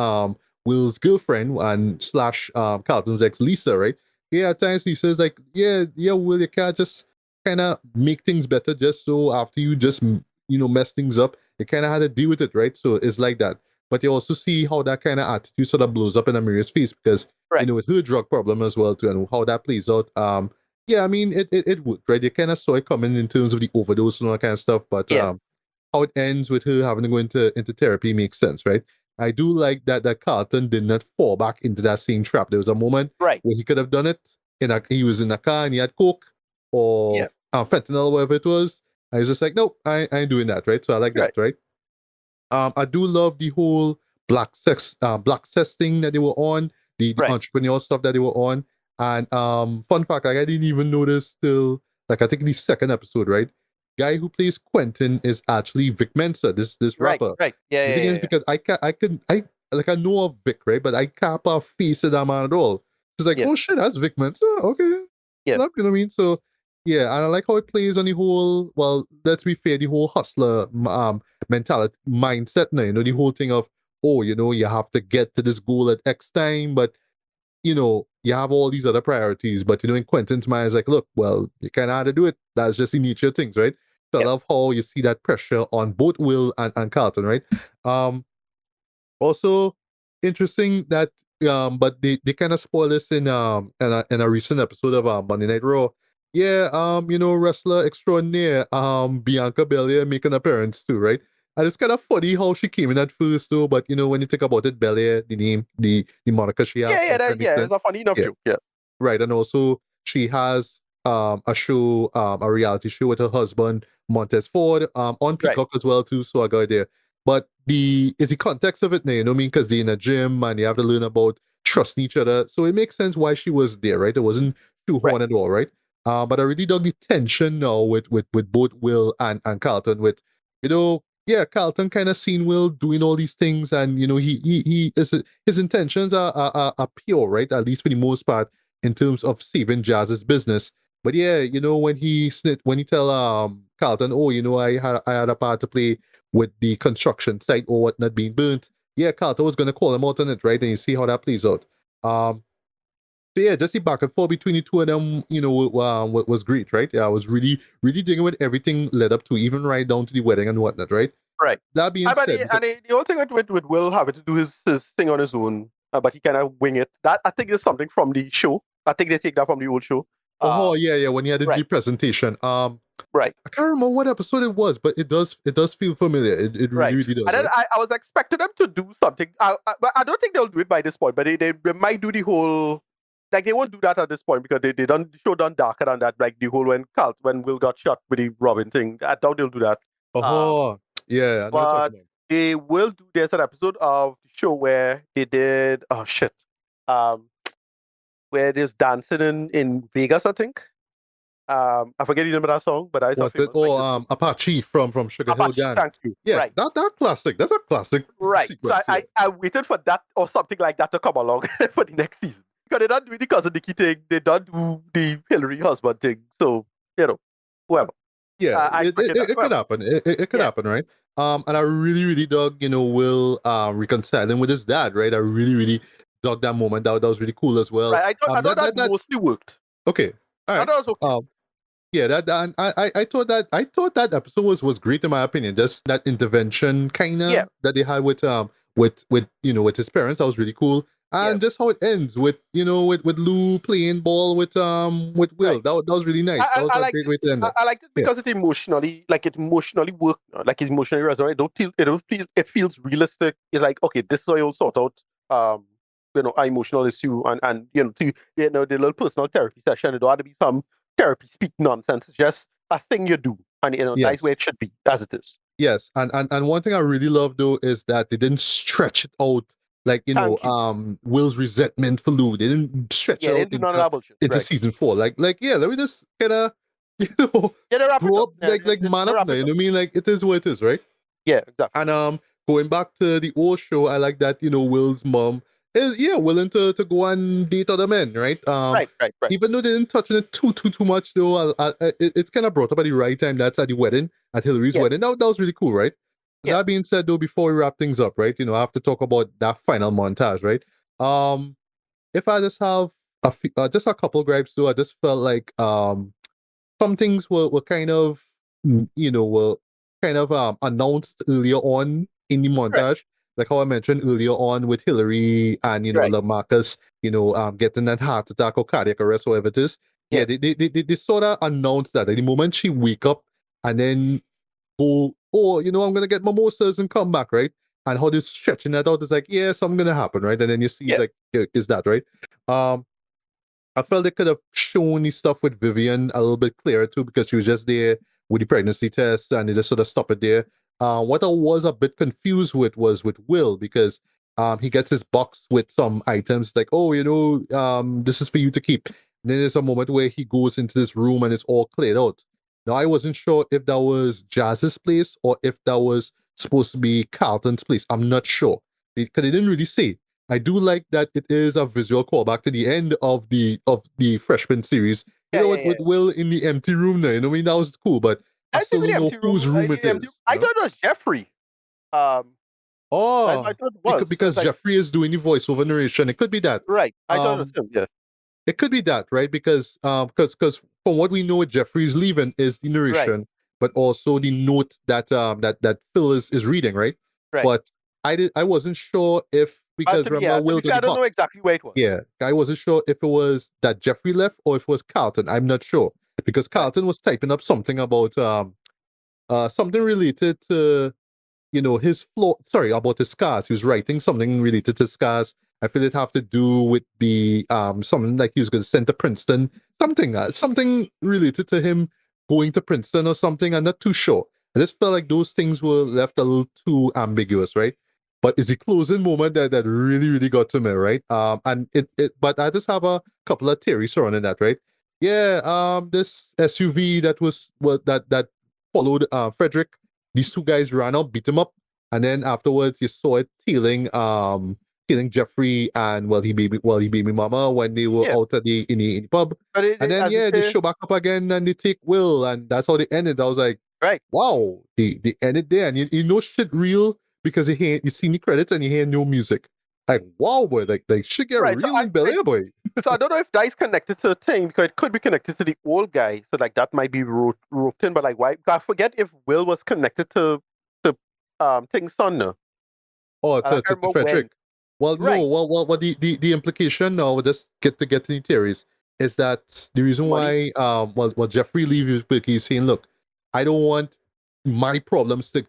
S1: Will's girlfriend and slash Carlton's ex Lisa, right? Yeah, at times Lisa's like, yeah, Will, you can't just kind of make things better just so after you just mess things up. You kind of had to deal with it, right? So it's like that. But you also see how that kind of attitude sort of blows up in Amiria's face because
S2: Right.
S1: with her drug problem as well too, and how that plays out. Yeah, I mean it worked, right? You kind of saw it coming in terms of the overdose and all that kind of stuff, but
S2: Yeah.
S1: how it ends with her having to go into therapy makes sense, right? I do like that Carlton did not fall back into that same trap. There was a moment
S2: Right.
S1: where he could have done it. He was in a car and he had coke
S2: Yeah.
S1: or fentanyl, whatever it was. I was just like, nope, I ain't doing that, right? So I like that,
S2: Right.
S1: right? I do love the whole black sex thing that they were on, the
S2: Right.
S1: entrepreneurial stuff that they were on. And fun fact, like I didn't even notice till like I think the second episode, right? Guy who plays Quentin is actually Vic Mensa, this
S2: Right.
S1: rapper.
S2: Right. Yeah.
S1: The
S2: Yeah.
S1: thing is
S2: Yeah.
S1: because I know of Vic, right? But I can't put a face to that man at all. It's like,
S2: Yeah.
S1: oh shit, that's Vic Mensa. Okay.
S2: Yeah.
S1: Love, you know what I mean? So yeah, and I like how it plays on the whole, well, let's be fair, the whole hustler mentality mindset now, the whole thing of, oh, you have to get to this goal at X time, but you have all these other priorities. But in Quentin's mind is like, look, well, you kinda had to do it. That's just the nature of things, right? So I
S2: Yeah.
S1: love how you see that pressure on both Will and Carlton, right? Also interesting that but they kind of spoil this in a recent episode of Monday Night Raw. Yeah, wrestler extraordinaire Bianca Belair make an appearance too, right? And it's kind of funny how she came in at first though, but when you think about it, Belair, the name, the moniker she have,
S2: Yeah. Yeah.
S1: that makes
S2: Yeah.
S1: sense.
S2: It's a funny enough
S1: Yeah,
S2: joke. Yeah.
S1: right. And also she has a show, a reality show with her husband, Montez Ford, on
S2: Right.
S1: Peacock as well too. So I got there. But the context of it now, you know what I mean? Because they're in a gym and they have to learn about trusting each other. So it makes sense why she was there, right? It wasn't
S2: Right.
S1: shoehorned at all, right? But I really dug the tension now with both Will and Carlton. Yeah, Carlton kind of seen Will doing all these things, and his intentions are pure, right? At least for the most part, in terms of saving Jazz's business. But yeah, when he tell Carlton, oh, I had a part to play with the construction site or whatnot being burnt. yeah, Carlton was gonna call him out on it, right? And you see how that plays out. So yeah, just the back and forth between the two of them, was great, right? Yeah, I was really, really digging with everything led up to, even right down to the wedding and whatnot, right?
S2: Right.
S1: That being
S2: But
S1: said, because,
S2: the whole thing with Will having to do his thing on his own, but he kind of wing it. That I think is something from the show. I think they take that from the old show.
S1: oh yeah, when he had the
S2: Right,
S1: presentation,
S2: right,
S1: I can't remember what episode it was, but it does feel familiar. It really,
S2: right.
S1: really does,
S2: And then
S1: right?
S2: I was expecting them to do something. But I don't think they'll do it by this point. But they might do the whole. Like they won't do that at this point because they done the show done darker than that. Like the whole when Will got shot with the Robin thing. I doubt they'll do that. Um,
S1: Oh yeah, I know what you're
S2: but
S1: talking about.
S2: they will do. There's an episode of the show where they did. Oh shit. Um, where there's dancing in Vegas, I think. I forget the name of that song, but I saw
S1: Was it
S2: famous like this one.
S1: Apache from Sugar Hill
S2: Apache,
S1: Gang?
S2: thank you.
S1: Yeah,
S2: Right,
S1: that classic. That's a classic
S2: right. So
S1: sequence. Yeah.
S2: I waited for that or something like that to come along for the next season. Because they don't do the cousin Nikki thing, they don't do the Hillary husband thing. So, whoever.
S1: Yeah,
S2: I expected that.
S1: it could
S2: Whoever.
S1: happen. It could
S2: Yeah.
S1: happen, right? And I really, really dug, Will reconciling with his dad, right? I really, really dug that moment. That was really cool as well.
S2: Right. I thought that mostly worked.
S1: Okay, all
S2: I
S1: right.
S2: thought it was okay.
S1: Yeah, and I thought that episode was great in my opinion. Just that intervention kind
S2: Yeah,
S1: of that they had with his parents, that was really cool.
S2: yeah.
S1: And just how it ends with Lou playing ball with Will.
S2: Right.
S1: That was really nice. That was
S2: I
S1: a
S2: like
S1: great way
S2: this.
S1: to end it.
S2: I like it
S1: Yeah.
S2: because it emotionally worked, like it emotionally resonated. It feels realistic. It's like, okay, this is how you'll sort out an emotional issue and the little personal therapy session. It don't have to be some therapy speak nonsense. It's just a thing you do, and that's where
S1: Yes.
S2: it should be, as it is.
S1: Yes. And one thing I really love though is that they didn't stretch it out like
S2: Thank you.
S1: Will's resentment for Lou. They didn't stretch
S2: Yeah,
S1: it
S2: they
S1: out
S2: didn't do none of
S1: into
S2: that bullshit.
S1: into
S2: Right.
S1: season 4. Like yeah, let me just kinda you know
S2: Yeah, they wrap it
S1: grow
S2: up.
S1: up,
S2: Yeah,
S1: like man
S2: they
S1: up
S2: wrap
S1: now,
S2: it
S1: you
S2: up.
S1: know what I mean? Like it is what it is, right?
S2: Yeah, exactly.
S1: And going back to the old show, I like that, Will's mom is willing to go and date other men, right?
S2: Right.
S1: Even though they didn't touch on it too much though, it's kind of brought up at the right time. That's at the wedding, at Hillary's
S2: Yeah,
S1: wedding. That was really cool, right?
S2: yeah.
S1: That being said though, before we wrap things up, right, I have to talk about that final montage, right? If I just have just a couple gripes though, I just felt like some things were kind of were kind of announced earlier on in the
S2: Right,
S1: montage, like how I mentioned earlier on with Hillary and
S2: right.
S1: Lamarcus, getting that heart attack or cardiac arrest, whatever it is. Yeah,
S2: Yeah,
S1: they sort of announced that at the moment she wake up and then go, oh, I'm gonna get mimosas and come back, right? And how they're stretching that out is like, yeah, something gonna happen, right? And then you see it's
S2: yeah,
S1: like, yeah, is that right? Um, I felt they could have shown the stuff with Vivian a little bit clearer too, because she was just there with the pregnancy test and they just sort of stop it there. What I was a bit confused with was with Will, because he gets his box with some items like, oh, this is for you to keep. And then there's a moment where he goes into this room and it's all cleared out. Now I wasn't sure if that was Jazz's place or if that was supposed to be Carlton's place. I'm not sure because they didn't really say. I do like that it is a visual callback to the end of the freshman series. With
S2: yeah.
S1: Will in the empty room there. I mean, that was cool, but I
S2: I
S1: still
S2: think with
S1: don't
S2: the
S1: know
S2: empty room,
S1: whose room it is.
S2: I thought it was Jeffrey. I
S1: Oh,
S2: thought it
S1: because
S2: was. It's like,
S1: Jeffrey is doing the voiceover narration. It could be that.
S2: right. I thought it was
S1: Um,
S2: him. Yeah.
S1: it could be that, right? Because from what we know, with Jeffrey's leaving is the
S2: Right.
S1: narration, but also the note that Phil is reading, right?
S2: Right.
S1: But I wasn't sure if, because remember
S2: To
S1: Will
S2: be
S1: got
S2: fair,
S1: the
S2: I don't know
S1: box.
S2: exactly where it was.
S1: Yeah, I wasn't sure if it was that Jeffrey left or if it was Carlton. I'm not sure because
S2: Right.
S1: Carlton was typing up something about something related to his flaw. Sorry, about his scars. He was writing something related to scars. I feel it have to do with the something like he was going to send to Princeton. Something related to him going to Princeton or something. I'm not too sure. I just felt like those things were left a little too ambiguous, right? But it's the closing moment that really, really got to me, right? And but I just have a couple of theories surrounding that, right? Yeah, this SUV that was that followed Frederick. These two guys ran out, beat him up, and then afterwards you saw it killing Jeffrey and he baby mama when they were
S2: Yeah.
S1: out at in the pub.
S2: But
S1: And then
S2: as you
S1: yeah, they
S2: say,
S1: show back up again and they take Will, and that's how they ended. I was like,
S2: right.
S1: wow, they ended there, and you know shit real because you seen the credits and you hear no music. Like, wow, boy, like shit get
S2: Right.
S1: real in Bel-Air, boy.
S2: So I don't know if that is connected to a thing because it could be connected to the old guy. So like that might be roped in, but like why? I forget if Will was connected to Thing's son. No,
S1: Oh,
S2: and I
S1: to
S2: can't remember
S1: Frederick.
S2: when.
S1: Well, no.
S2: Right.
S1: Well, the implication now, just get to the theories, is that the reason
S2: Money.
S1: why well Jeffrey leaves is because he's saying, look, I don't want my problems to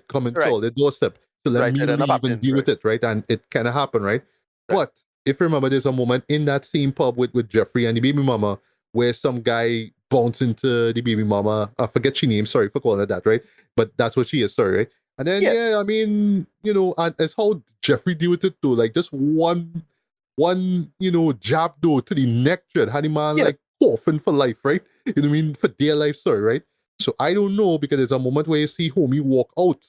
S1: come into
S2: Right.
S1: all the doorstep. So let
S2: Right.
S1: me
S2: It ended up
S1: leave and
S2: happening.
S1: deal
S2: Right.
S1: with it, right? And it kind of happened, right?
S2: Right.
S1: But if you remember, there's a moment in that same pub with Jeffrey and the baby mama where some guy bounced into the baby mama. I forget she name, sorry for calling her that, right? But that's what she is, sorry, right? And then
S2: Yeah.
S1: yeah, I mean, and it's how Jeffrey deal with it though. Like just one, jab though to the neck dread had the man
S2: Yeah.
S1: like coughing for life, right? You know what I mean? For dear life, sorry, right? So I don't know because there's a moment where you see homie walk out.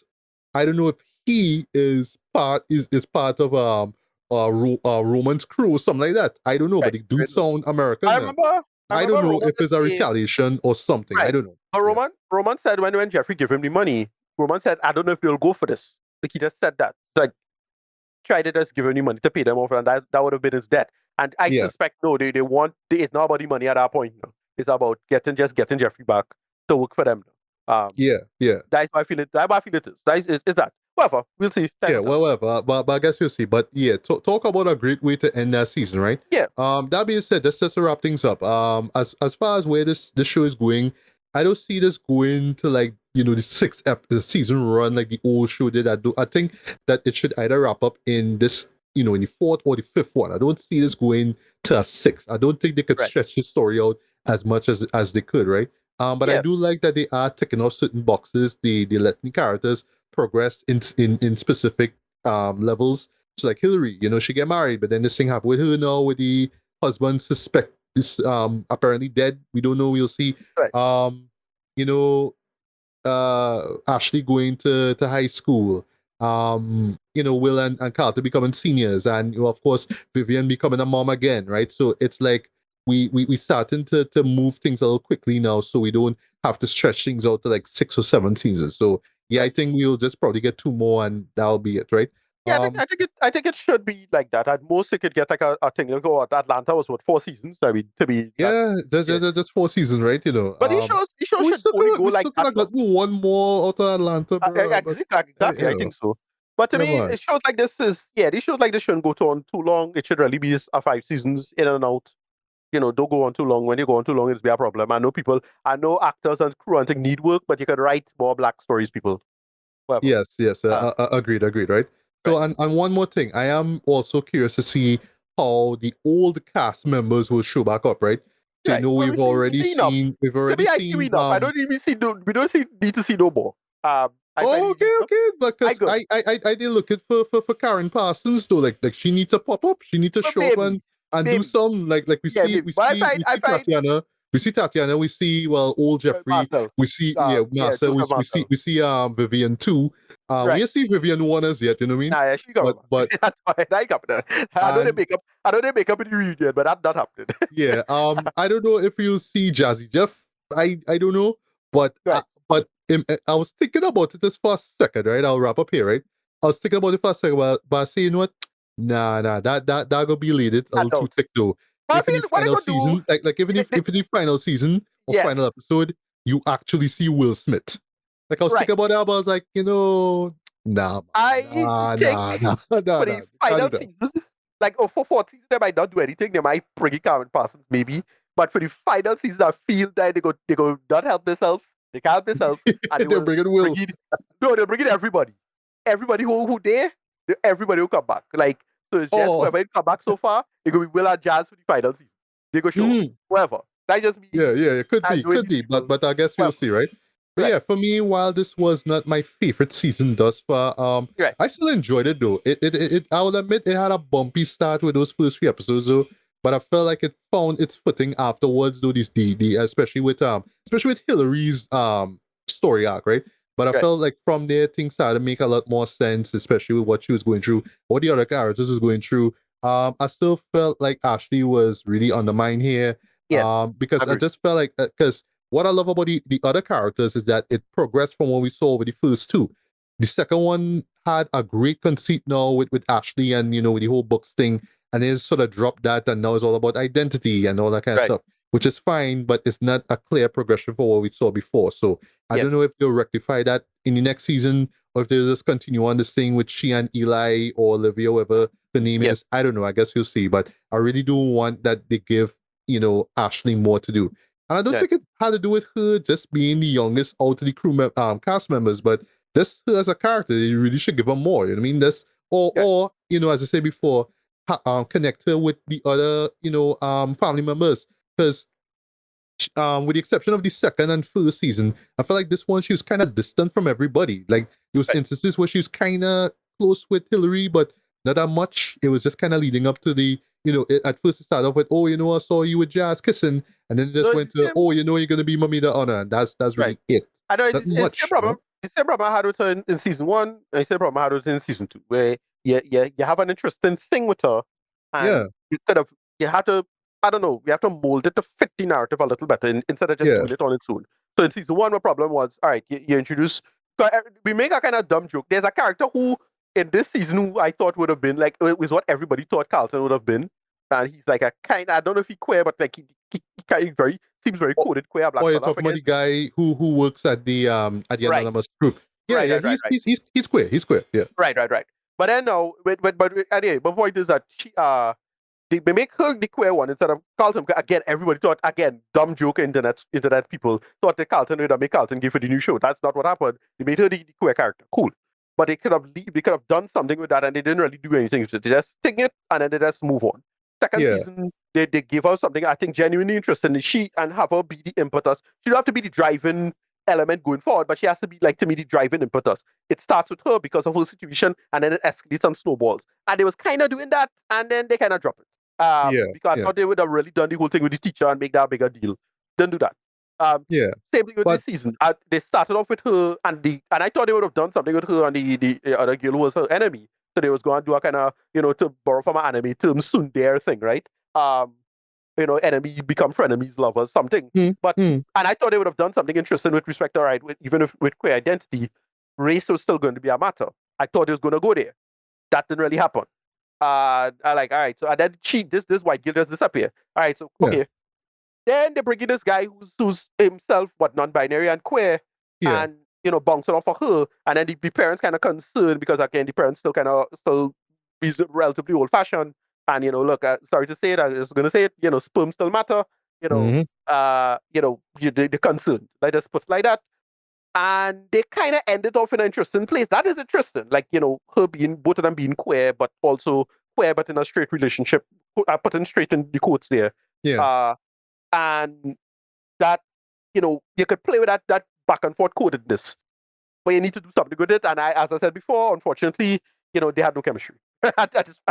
S1: I don't know if he is part of Roman's crew or something like that. I don't know, but
S2: Right.
S1: they do
S2: Right.
S1: sound
S2: I
S1: American.
S2: remember. I
S1: I don't
S2: remember
S1: know
S2: Roman
S1: if
S2: did
S1: it's a
S2: say
S1: retaliation or something. I
S2: right.
S1: don't know.
S2: But
S1: Yeah.
S2: Roman said when Jeffrey gave him the money, Roman said, I don't know if they'll go for this. Like he just said that. Like try to just give him the money to pay them off, and that would have been his debt. And I
S1: Yeah.
S2: suspect no, it's not about the money at that point. No. It's about getting Jeffrey back to work for them.
S1: Yeah. Yeah.
S2: That's why I feel it. That's why I feel it is. Is that. Whatever. We'll see. Time
S1: Yeah,
S2: will tell.
S1: well, whatever. But I guess you'll see. But yeah, talk about a great way to end that season, right?
S2: Yeah.
S1: That being said, just to wrap things up. As far as where this show is going, I don't see this going to like the season run like the old show did. I think that it should either wrap up in this in the fourth or the fifth one. I don't see this going to a sixth. I don't think they could
S2: Right.
S1: stretch the story out as much as they could, right? But I
S2: Yeah.
S1: do like that they are ticking off certain boxes. They let the characters progress in specific levels. So like Hillary, she get married, but then this thing happened with her now with the husband suspect is apparently dead. We don't know, we'll see.
S2: Right.
S1: You know, Ashley going to high school. Will and Carter becoming seniors, and of course Vivian becoming a mom again, right? So it's like we starting to move things a little quickly now, so we don't have to stretch things out to like 6 or 7 seasons. So yeah, I
S2: Right.
S1: think we'll just probably get 2 more, and that'll be it, right?
S2: Yeah,
S1: Um,
S2: I think it should be like that. At most, it could get like a thing. Like, oh, Atlanta was what 4 seasons. I mean, to be that.
S1: yeah,
S2: Yeah.
S1: just 4 seasons, right?
S2: But these shows
S1: We
S2: should
S1: still
S2: only
S1: could
S2: go
S1: we
S2: like
S1: still could
S2: that
S1: have
S2: long.
S1: gotten one more out of Atlanta, bro. But
S2: Exactly. I think so. But to
S1: yeah,
S2: me,
S1: man.
S2: it shows like this is yeah. These shows like this shouldn't go on too long. It should really be just a 5 seasons in and out. Don't go on too long. When you go on too long, it's be a problem. I know actors and crew and thing need work, but you can write more black stories, people. Whatever.
S1: Yes.
S2: Um,
S1: Agreed. Right. So,
S2: right.
S1: and one more thing, I am also curious to see how the old cast members will show back up, right? So,
S2: Right. Well, we see enough.
S1: we've
S2: To
S1: already
S2: me, I see
S1: seen.
S2: enough. I don't even see no. We don't see need to see no more. I find
S1: Oh,
S2: it enough.
S1: okay.
S2: I
S1: Because
S2: good.
S1: I did looking for Karen Parsons though. Like she needs to pop up. She needs to
S2: But
S1: show up and do
S2: maybe,
S1: some like we
S2: yeah,
S1: see
S2: maybe. But
S1: we
S2: I
S1: see
S2: find
S1: Tatiana. We see Tatiana. We see old Jeffrey.
S2: Marcel.
S1: We see
S2: Yeah,
S1: Marcel.
S2: Joseph Marcel.
S1: We see Vivian too. We
S2: Right.
S1: ain't see Vivian one as yet. You know what I mean?
S2: Nah, yeah, she got
S1: But
S2: it. That's why I got it. I know they
S1: and
S2: make up. I know they make up in the reunion, but that not happening.
S1: yeah, I don't know if you'll see Jazzy Jeff. I don't know, but
S2: Right.
S1: I was thinking about it this for a second, right? I'll wrap up here, right? I was thinking about it for a second, but saying what? Nah, that gonna be late. It's a
S2: I
S1: little too
S2: don't.
S1: thick though.
S2: But I
S1: If in
S2: feel
S1: the
S2: what they
S1: final
S2: gonna do.
S1: season, like
S2: They,
S1: if in the final season or final
S2: yes.
S1: episode, you actually see Will Smith. Like I was
S2: Right.
S1: thinking about that, but I was like, nah,
S2: I think for
S1: nah,
S2: the
S1: you can't do
S2: final
S1: that.
S2: season, like for fourth season, they might not do anything. They might bring it Cameron Parsons, maybe. But for the final season, I feel that they go not help themselves. They can't help themselves, and they
S1: They're
S2: will
S1: bringing
S2: bring
S1: Will.
S2: in. No, they'll bring in everybody. Everybody who there, everybody will come back. Like so, it's just
S1: Oh,
S2: whoever come back so far. They go be Will and Jazz for the final season. They go show up.
S1: mhm.
S2: Whoever. That just me.
S1: Yeah, it
S2: And knowing
S1: could
S2: these
S1: be,
S2: people.
S1: but I guess we'll
S2: Whoever.
S1: see, right? But
S2: Right.
S1: yeah, for me, while this was not my favorite season thus far,
S2: Right.
S1: I still enjoyed it though. I will admit it had a bumpy start with those first 3 episodes though, but I felt like it found its footing afterwards though. The especially with Hillary's story arc, right? But I
S2: Right.
S1: felt like from there things started to make a lot more sense, especially with what she was going through, what the other characters was going through. I still felt like Ashley was really undermined here
S2: Yeah.
S1: because I
S2: Agree.
S1: just felt like because what I love about the other characters is that it progressed from what we saw with the first two. The second one had a great conceit now with Ashley and the whole books thing, and then sort of dropped that, and now it's all about identity and all that kind of
S2: Right.
S1: stuff, which is fine, but it's not a clear progression for what we saw before. So I
S2: Yes.
S1: don't know if they'll rectify that in the next season, or if they'll just continue on this thing with she and Eli or Olivia, whatever the name
S2: Yes.
S1: is. I don't know. I guess you'll see. But I really do want that they give Ashley more to do. And I don't
S2: Right.
S1: think it had to do with her just being the youngest out of the cast members, but just her as a character. You really should give her more. You know what I mean? This
S2: Right.
S1: or as I said before, connect her with the other family members, because with the exception of the second and first season, I felt like this one she was kind of distant from everybody. Like there was
S2: Right.
S1: instances where she was kind of close with Hillary, but not that much. It was just kind of leading up to at first it started off with, oh, I saw you with Jazz kissing, and then it
S2: No,
S1: just
S2: it's
S1: went
S2: the
S1: to,
S2: same.
S1: oh, you're gonna be Mommy the Honor, and that's
S2: Right.
S1: really it.
S2: I know
S1: Not
S2: it's the same
S1: much,
S2: problem. It's the same problem I had with her in season one. And it's the same problem I had with her in season two, where you have an interesting thing with her,
S1: Yeah,
S2: and you had to, I don't know, you have to mold it to fit the narrative a little better instead of just
S1: yeah,
S2: doing it on its own. So in season one, my problem was, all right, you introduce. We make a kind of dumb joke. There's a character who in this season who I thought would have been like it was what everybody thought Carlton would have been, and he's like a kind. I don't know if he queer, but like he kind of very seems very coded queer black
S1: oh, you're
S2: fella. I
S1: talking about
S2: forget.
S1: the guy who works at the
S2: Right,
S1: anonymous group. Yeah,
S2: right,
S1: yeah,
S2: right, right,
S1: he's
S2: right.
S1: he's he's he's queer. He's queer. Yeah,
S2: Right, right, right. But then no, but anyway, my point is that they make her the queer one instead of Carlton. Again, everybody thought again dumb joke internet people thought that Carlton would make Carlton give for the new show. That's not what happened. They made her the queer character. Cool. But they could have done something with that, and they didn't really do anything. So they just sting it and then they just move on. Second
S1: yeah,
S2: season, they give her something I think genuinely interesting. She and have her be the impetus. She don't have to be the driving element going forward, but she has to be like to me the driving impetus. It starts with her because of her situation, and then it escalates and snowballs. And they was kind of doing that, and then they kind of drop it.
S1: yeah,
S2: Because I
S1: yeah,
S2: thought they would have really done the whole thing with the teacher and make that a bigger deal. Didn't do that. Um,
S1: yeah.
S2: Same thing with
S1: But
S2: this season. They started off with her and I thought they would have done something with her and the other girl who was her enemy. So they was going to do a kind of to borrow from an anime term tsundere thing, right? Enemies become frenemies, lovers, something.
S1: hmm,
S2: But
S1: hmm,
S2: and I thought they would have done something interesting with respect to even if with queer identity, race was still going to be a matter. I thought it was going to go there. That didn't really happen. I like, all right, so and then this white girl just disappear. All right, so
S1: yeah,
S2: okay. Then they bring in this guy who's himself non-binary and queer,
S1: yeah,
S2: and bouncing off of her, and then the parents kind of concerned because again the parents still relatively old-fashioned, and look, sorry to say it, I was going to say it, sperm still matter,
S1: hmm,
S2: they're concerned. Like just put it like that, and they kind of ended off in an interesting place. That is interesting, like her being both of them being queer, but also queer, but in a straight relationship. I put in straight in the quotes there.
S1: yeah,
S2: Uh, and that you could play with that back and forth codedness, but you need to do something with it. And as I said before, unfortunately, they had no chemistry. I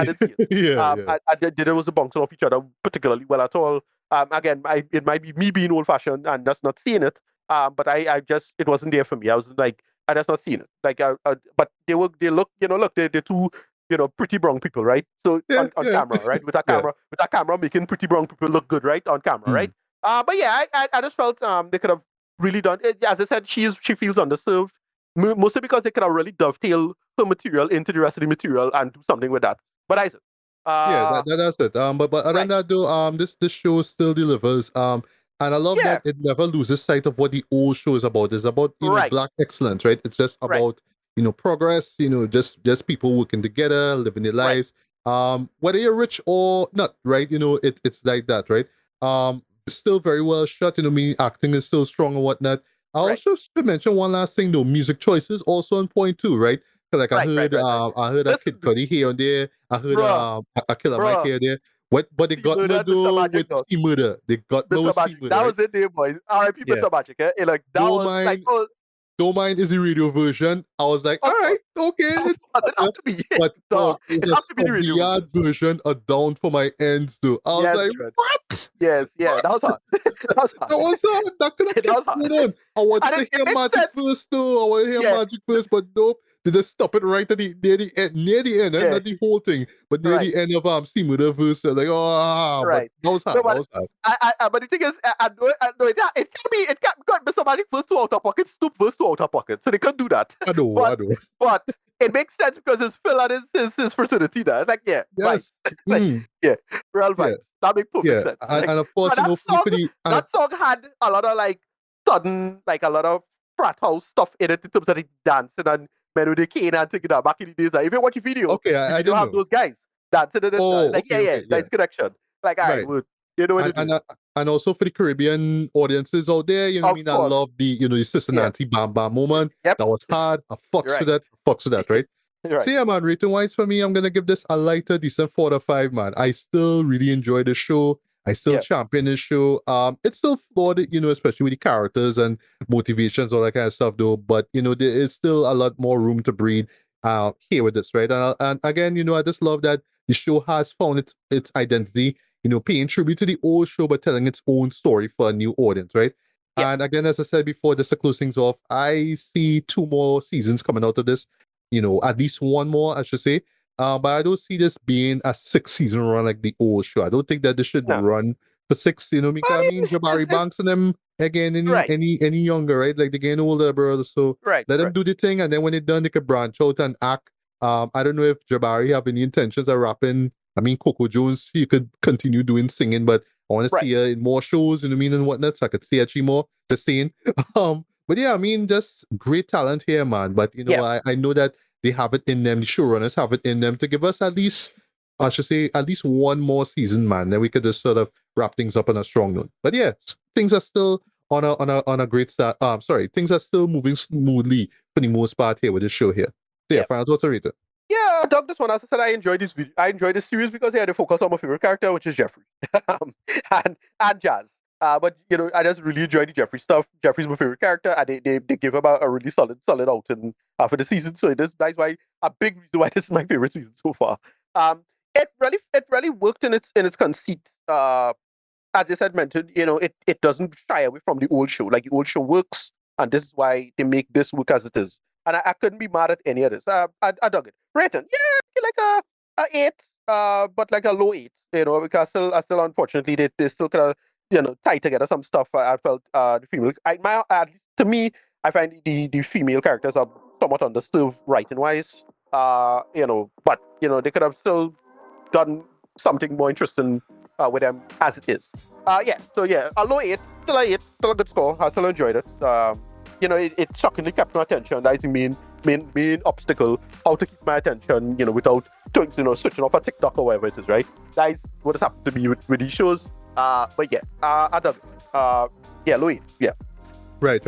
S2: didn't see it.
S1: yeah, yeah,
S2: I didn't was bouncing off each other particularly well at all. Again, it might be me being old fashioned and just not seeing it. But I just it wasn't there for me. I was like, I just not seeing it. Like, but they're two pretty brown people, right? So
S1: yeah,
S2: on
S1: yeah,
S2: camera, right?
S1: yeah.
S2: With a camera making pretty brown people look good, right? On camera,
S1: Hmm.
S2: right? But yeah, I just felt they could have really done it. As I said, she feels underserved, mostly because they could have really dovetail her material into the rest of the material and do something with that. But I said,
S1: Yeah,
S2: uh,
S1: that's it. But other than
S2: right,
S1: that though, this show still delivers. And I love
S2: yeah,
S1: that it never loses sight of what the old show is about. It's about
S2: right,
S1: black excellence, right? It's just
S2: right,
S1: about progress. Just people working together, living their
S2: right,
S1: lives. Whether you're rich or not, right? It's like that, right? It's still very well shot. Me acting is still strong and whatnot. I
S2: right,
S1: also should mention one last thing though. Music choices also on point too, right? 'Cause, like
S2: right.
S1: I heard a Kid
S2: Listen,
S1: Cudi here and there. I heard
S2: bruh,
S1: a Killer Mike
S2: bruh,
S1: here and there. What they
S2: see
S1: got
S2: murder
S1: no
S2: and Mr.
S1: do
S2: Magic,
S1: with
S2: dog.
S1: C Murder. They got no
S2: Mr.
S1: C
S2: Magic,
S1: Murder,
S2: that
S1: right?
S2: was it, there, boys. R.I.P.
S1: Yeah.
S2: Mr. Magic, eh? Like that
S1: Don't
S2: was like,
S1: mind
S2: oh,
S1: don't mind is the radio version. I was like, all
S2: of
S1: right,
S2: course,
S1: okay,
S2: of
S1: it's
S2: course, it
S1: better.
S2: have to be,
S1: But
S2: duh,
S1: dog, it
S2: it
S1: was a
S2: have to be the
S1: sub the
S2: radio
S1: yard
S2: version.
S1: version, a down for my ends too. I was
S2: Yes,
S1: like,
S2: man.
S1: what?
S2: Yes, yeah, that
S1: What?
S2: was hard. that was hard.
S1: That was that could have
S2: that
S1: kept
S2: was hard.
S1: going on. I wanted
S2: And
S1: to
S2: it
S1: hear
S2: makes
S1: Magic
S2: sense.
S1: first though. I wanted to hear
S2: Yeah,
S1: Magic first, but nope. they just stop it right at the near the end,
S2: Yeah.
S1: not the whole thing, but near
S2: Right.
S1: the end of Simuda verse. Like, oh, but
S2: Right.
S1: that was hard.
S2: No,
S1: That
S2: but
S1: was hard.
S2: but the thing is, I know, it can't be somebody first to outer pocket, Snoop first to outer pocket, so they can't do that.
S1: I know.
S2: But it makes sense because it's Phil and his fraternity there. Like, yeah, vibes.
S1: Yes.
S2: Like,
S1: Mm,
S2: yeah, real
S1: yeah.
S2: vibes. That makes perfect
S1: Yeah.
S2: sense.
S1: And,
S2: Like,
S1: and of course,
S2: but
S1: for the
S2: that song had a lot of like sudden, like a lot of frat house stuff in it in terms of the dancing and men with the cane and taking that back in the days. Like, if you watch the video,
S1: okay,
S2: the
S1: I
S2: video
S1: didn't
S2: have
S1: know.
S2: those guys dancing in it.
S1: Oh,
S2: Like,
S1: okay, okay, yeah.
S2: nice connection. Like, all right,
S1: Right.
S2: well, you know what to
S1: And,
S2: do.
S1: and also for the Caribbean audiences out there, you know what I
S2: Of
S1: mean? I
S2: course.
S1: love the Sister
S2: Yeah.
S1: Nancy Bam Bam moment.
S2: Yep.
S1: That was hard. I fucks
S2: You're
S1: to
S2: right.
S1: that. Fucks to that, right?
S2: You're
S1: So
S2: right.
S1: yeah, man, rating wise for me, I'm gonna give this a lighter, decent 4 to 5, man. I still really enjoy the show. I still
S2: Yeah.
S1: champion the show. It's still flawed, especially with the characters and motivations, all that kind of stuff, though. But there is still a lot more room to breathe here with this, right? And again, I just love that the show has found its identity. Paying tribute to the old show, but telling its own story for a new audience, right?
S2: Yeah.
S1: And again, as I said before, just to close things off, I see 2 more seasons coming out of this. At least one more, I should say. But I don't see this being a 6 season run like the old show. I don't think that this should
S2: No.
S1: run for 6. Because I mean, Jabari
S2: It's
S1: Banks and them again,
S2: right.
S1: any younger, right? Like they're getting older, brother. So
S2: Right.
S1: let them
S2: Right.
S1: do the thing, and then when they're done, they could branch out and act. I don't know if Jabari have any intentions of rapping. I mean, Coco Jones, she could continue doing singing, but I want to
S2: Right.
S1: see her in more shows, and whatnot. So I could see her more. Just saying. But yeah, I mean, just great talent here, man. But
S2: Yeah.
S1: I know that they have it in them. The showrunners have it in them to give us at least, I should say, at least one more season, man. Then we could just sort of wrap things up on a strong note. But yeah, things are still on a great start. Sorry, things are still moving smoothly for the most part here with this show here. So yeah, final thoughts, Rita.
S2: Yeah, I dug this one. As I said, I enjoyed this video. I enjoyed this series because they had to focus on my favorite character, which is Jeffrey, and Jazz. But I just really enjoyed the Jeffrey stuff. Jeffrey's my favorite character, and they give him a really solid outing for the season. So that's why a big reason why this is my favorite season so far. It really worked in its conceit. As I said, mentioned, it doesn't shy away from the old show. Like the old show works, and this is why they make this work as it is. And I couldn't be mad at any of this. I dug it. Rating, yeah, like a 8, but like a low 8. Because I still unfortunately they still kind of tie together some stuff. I felt the female, at least to me, I find the female characters are somewhat underserved writing wise. But they could have still done something more interesting with them as it is. So yeah, a low 8, still a 8, still a good score. I still enjoyed it. It shockingly kept my attention. That's the main obstacle. How to keep my attention, without switching off a TikTok or whatever it is, right? That is what has happened to me with these shows. But yeah, I dug it. Yeah, low 8, yeah.
S1: Right.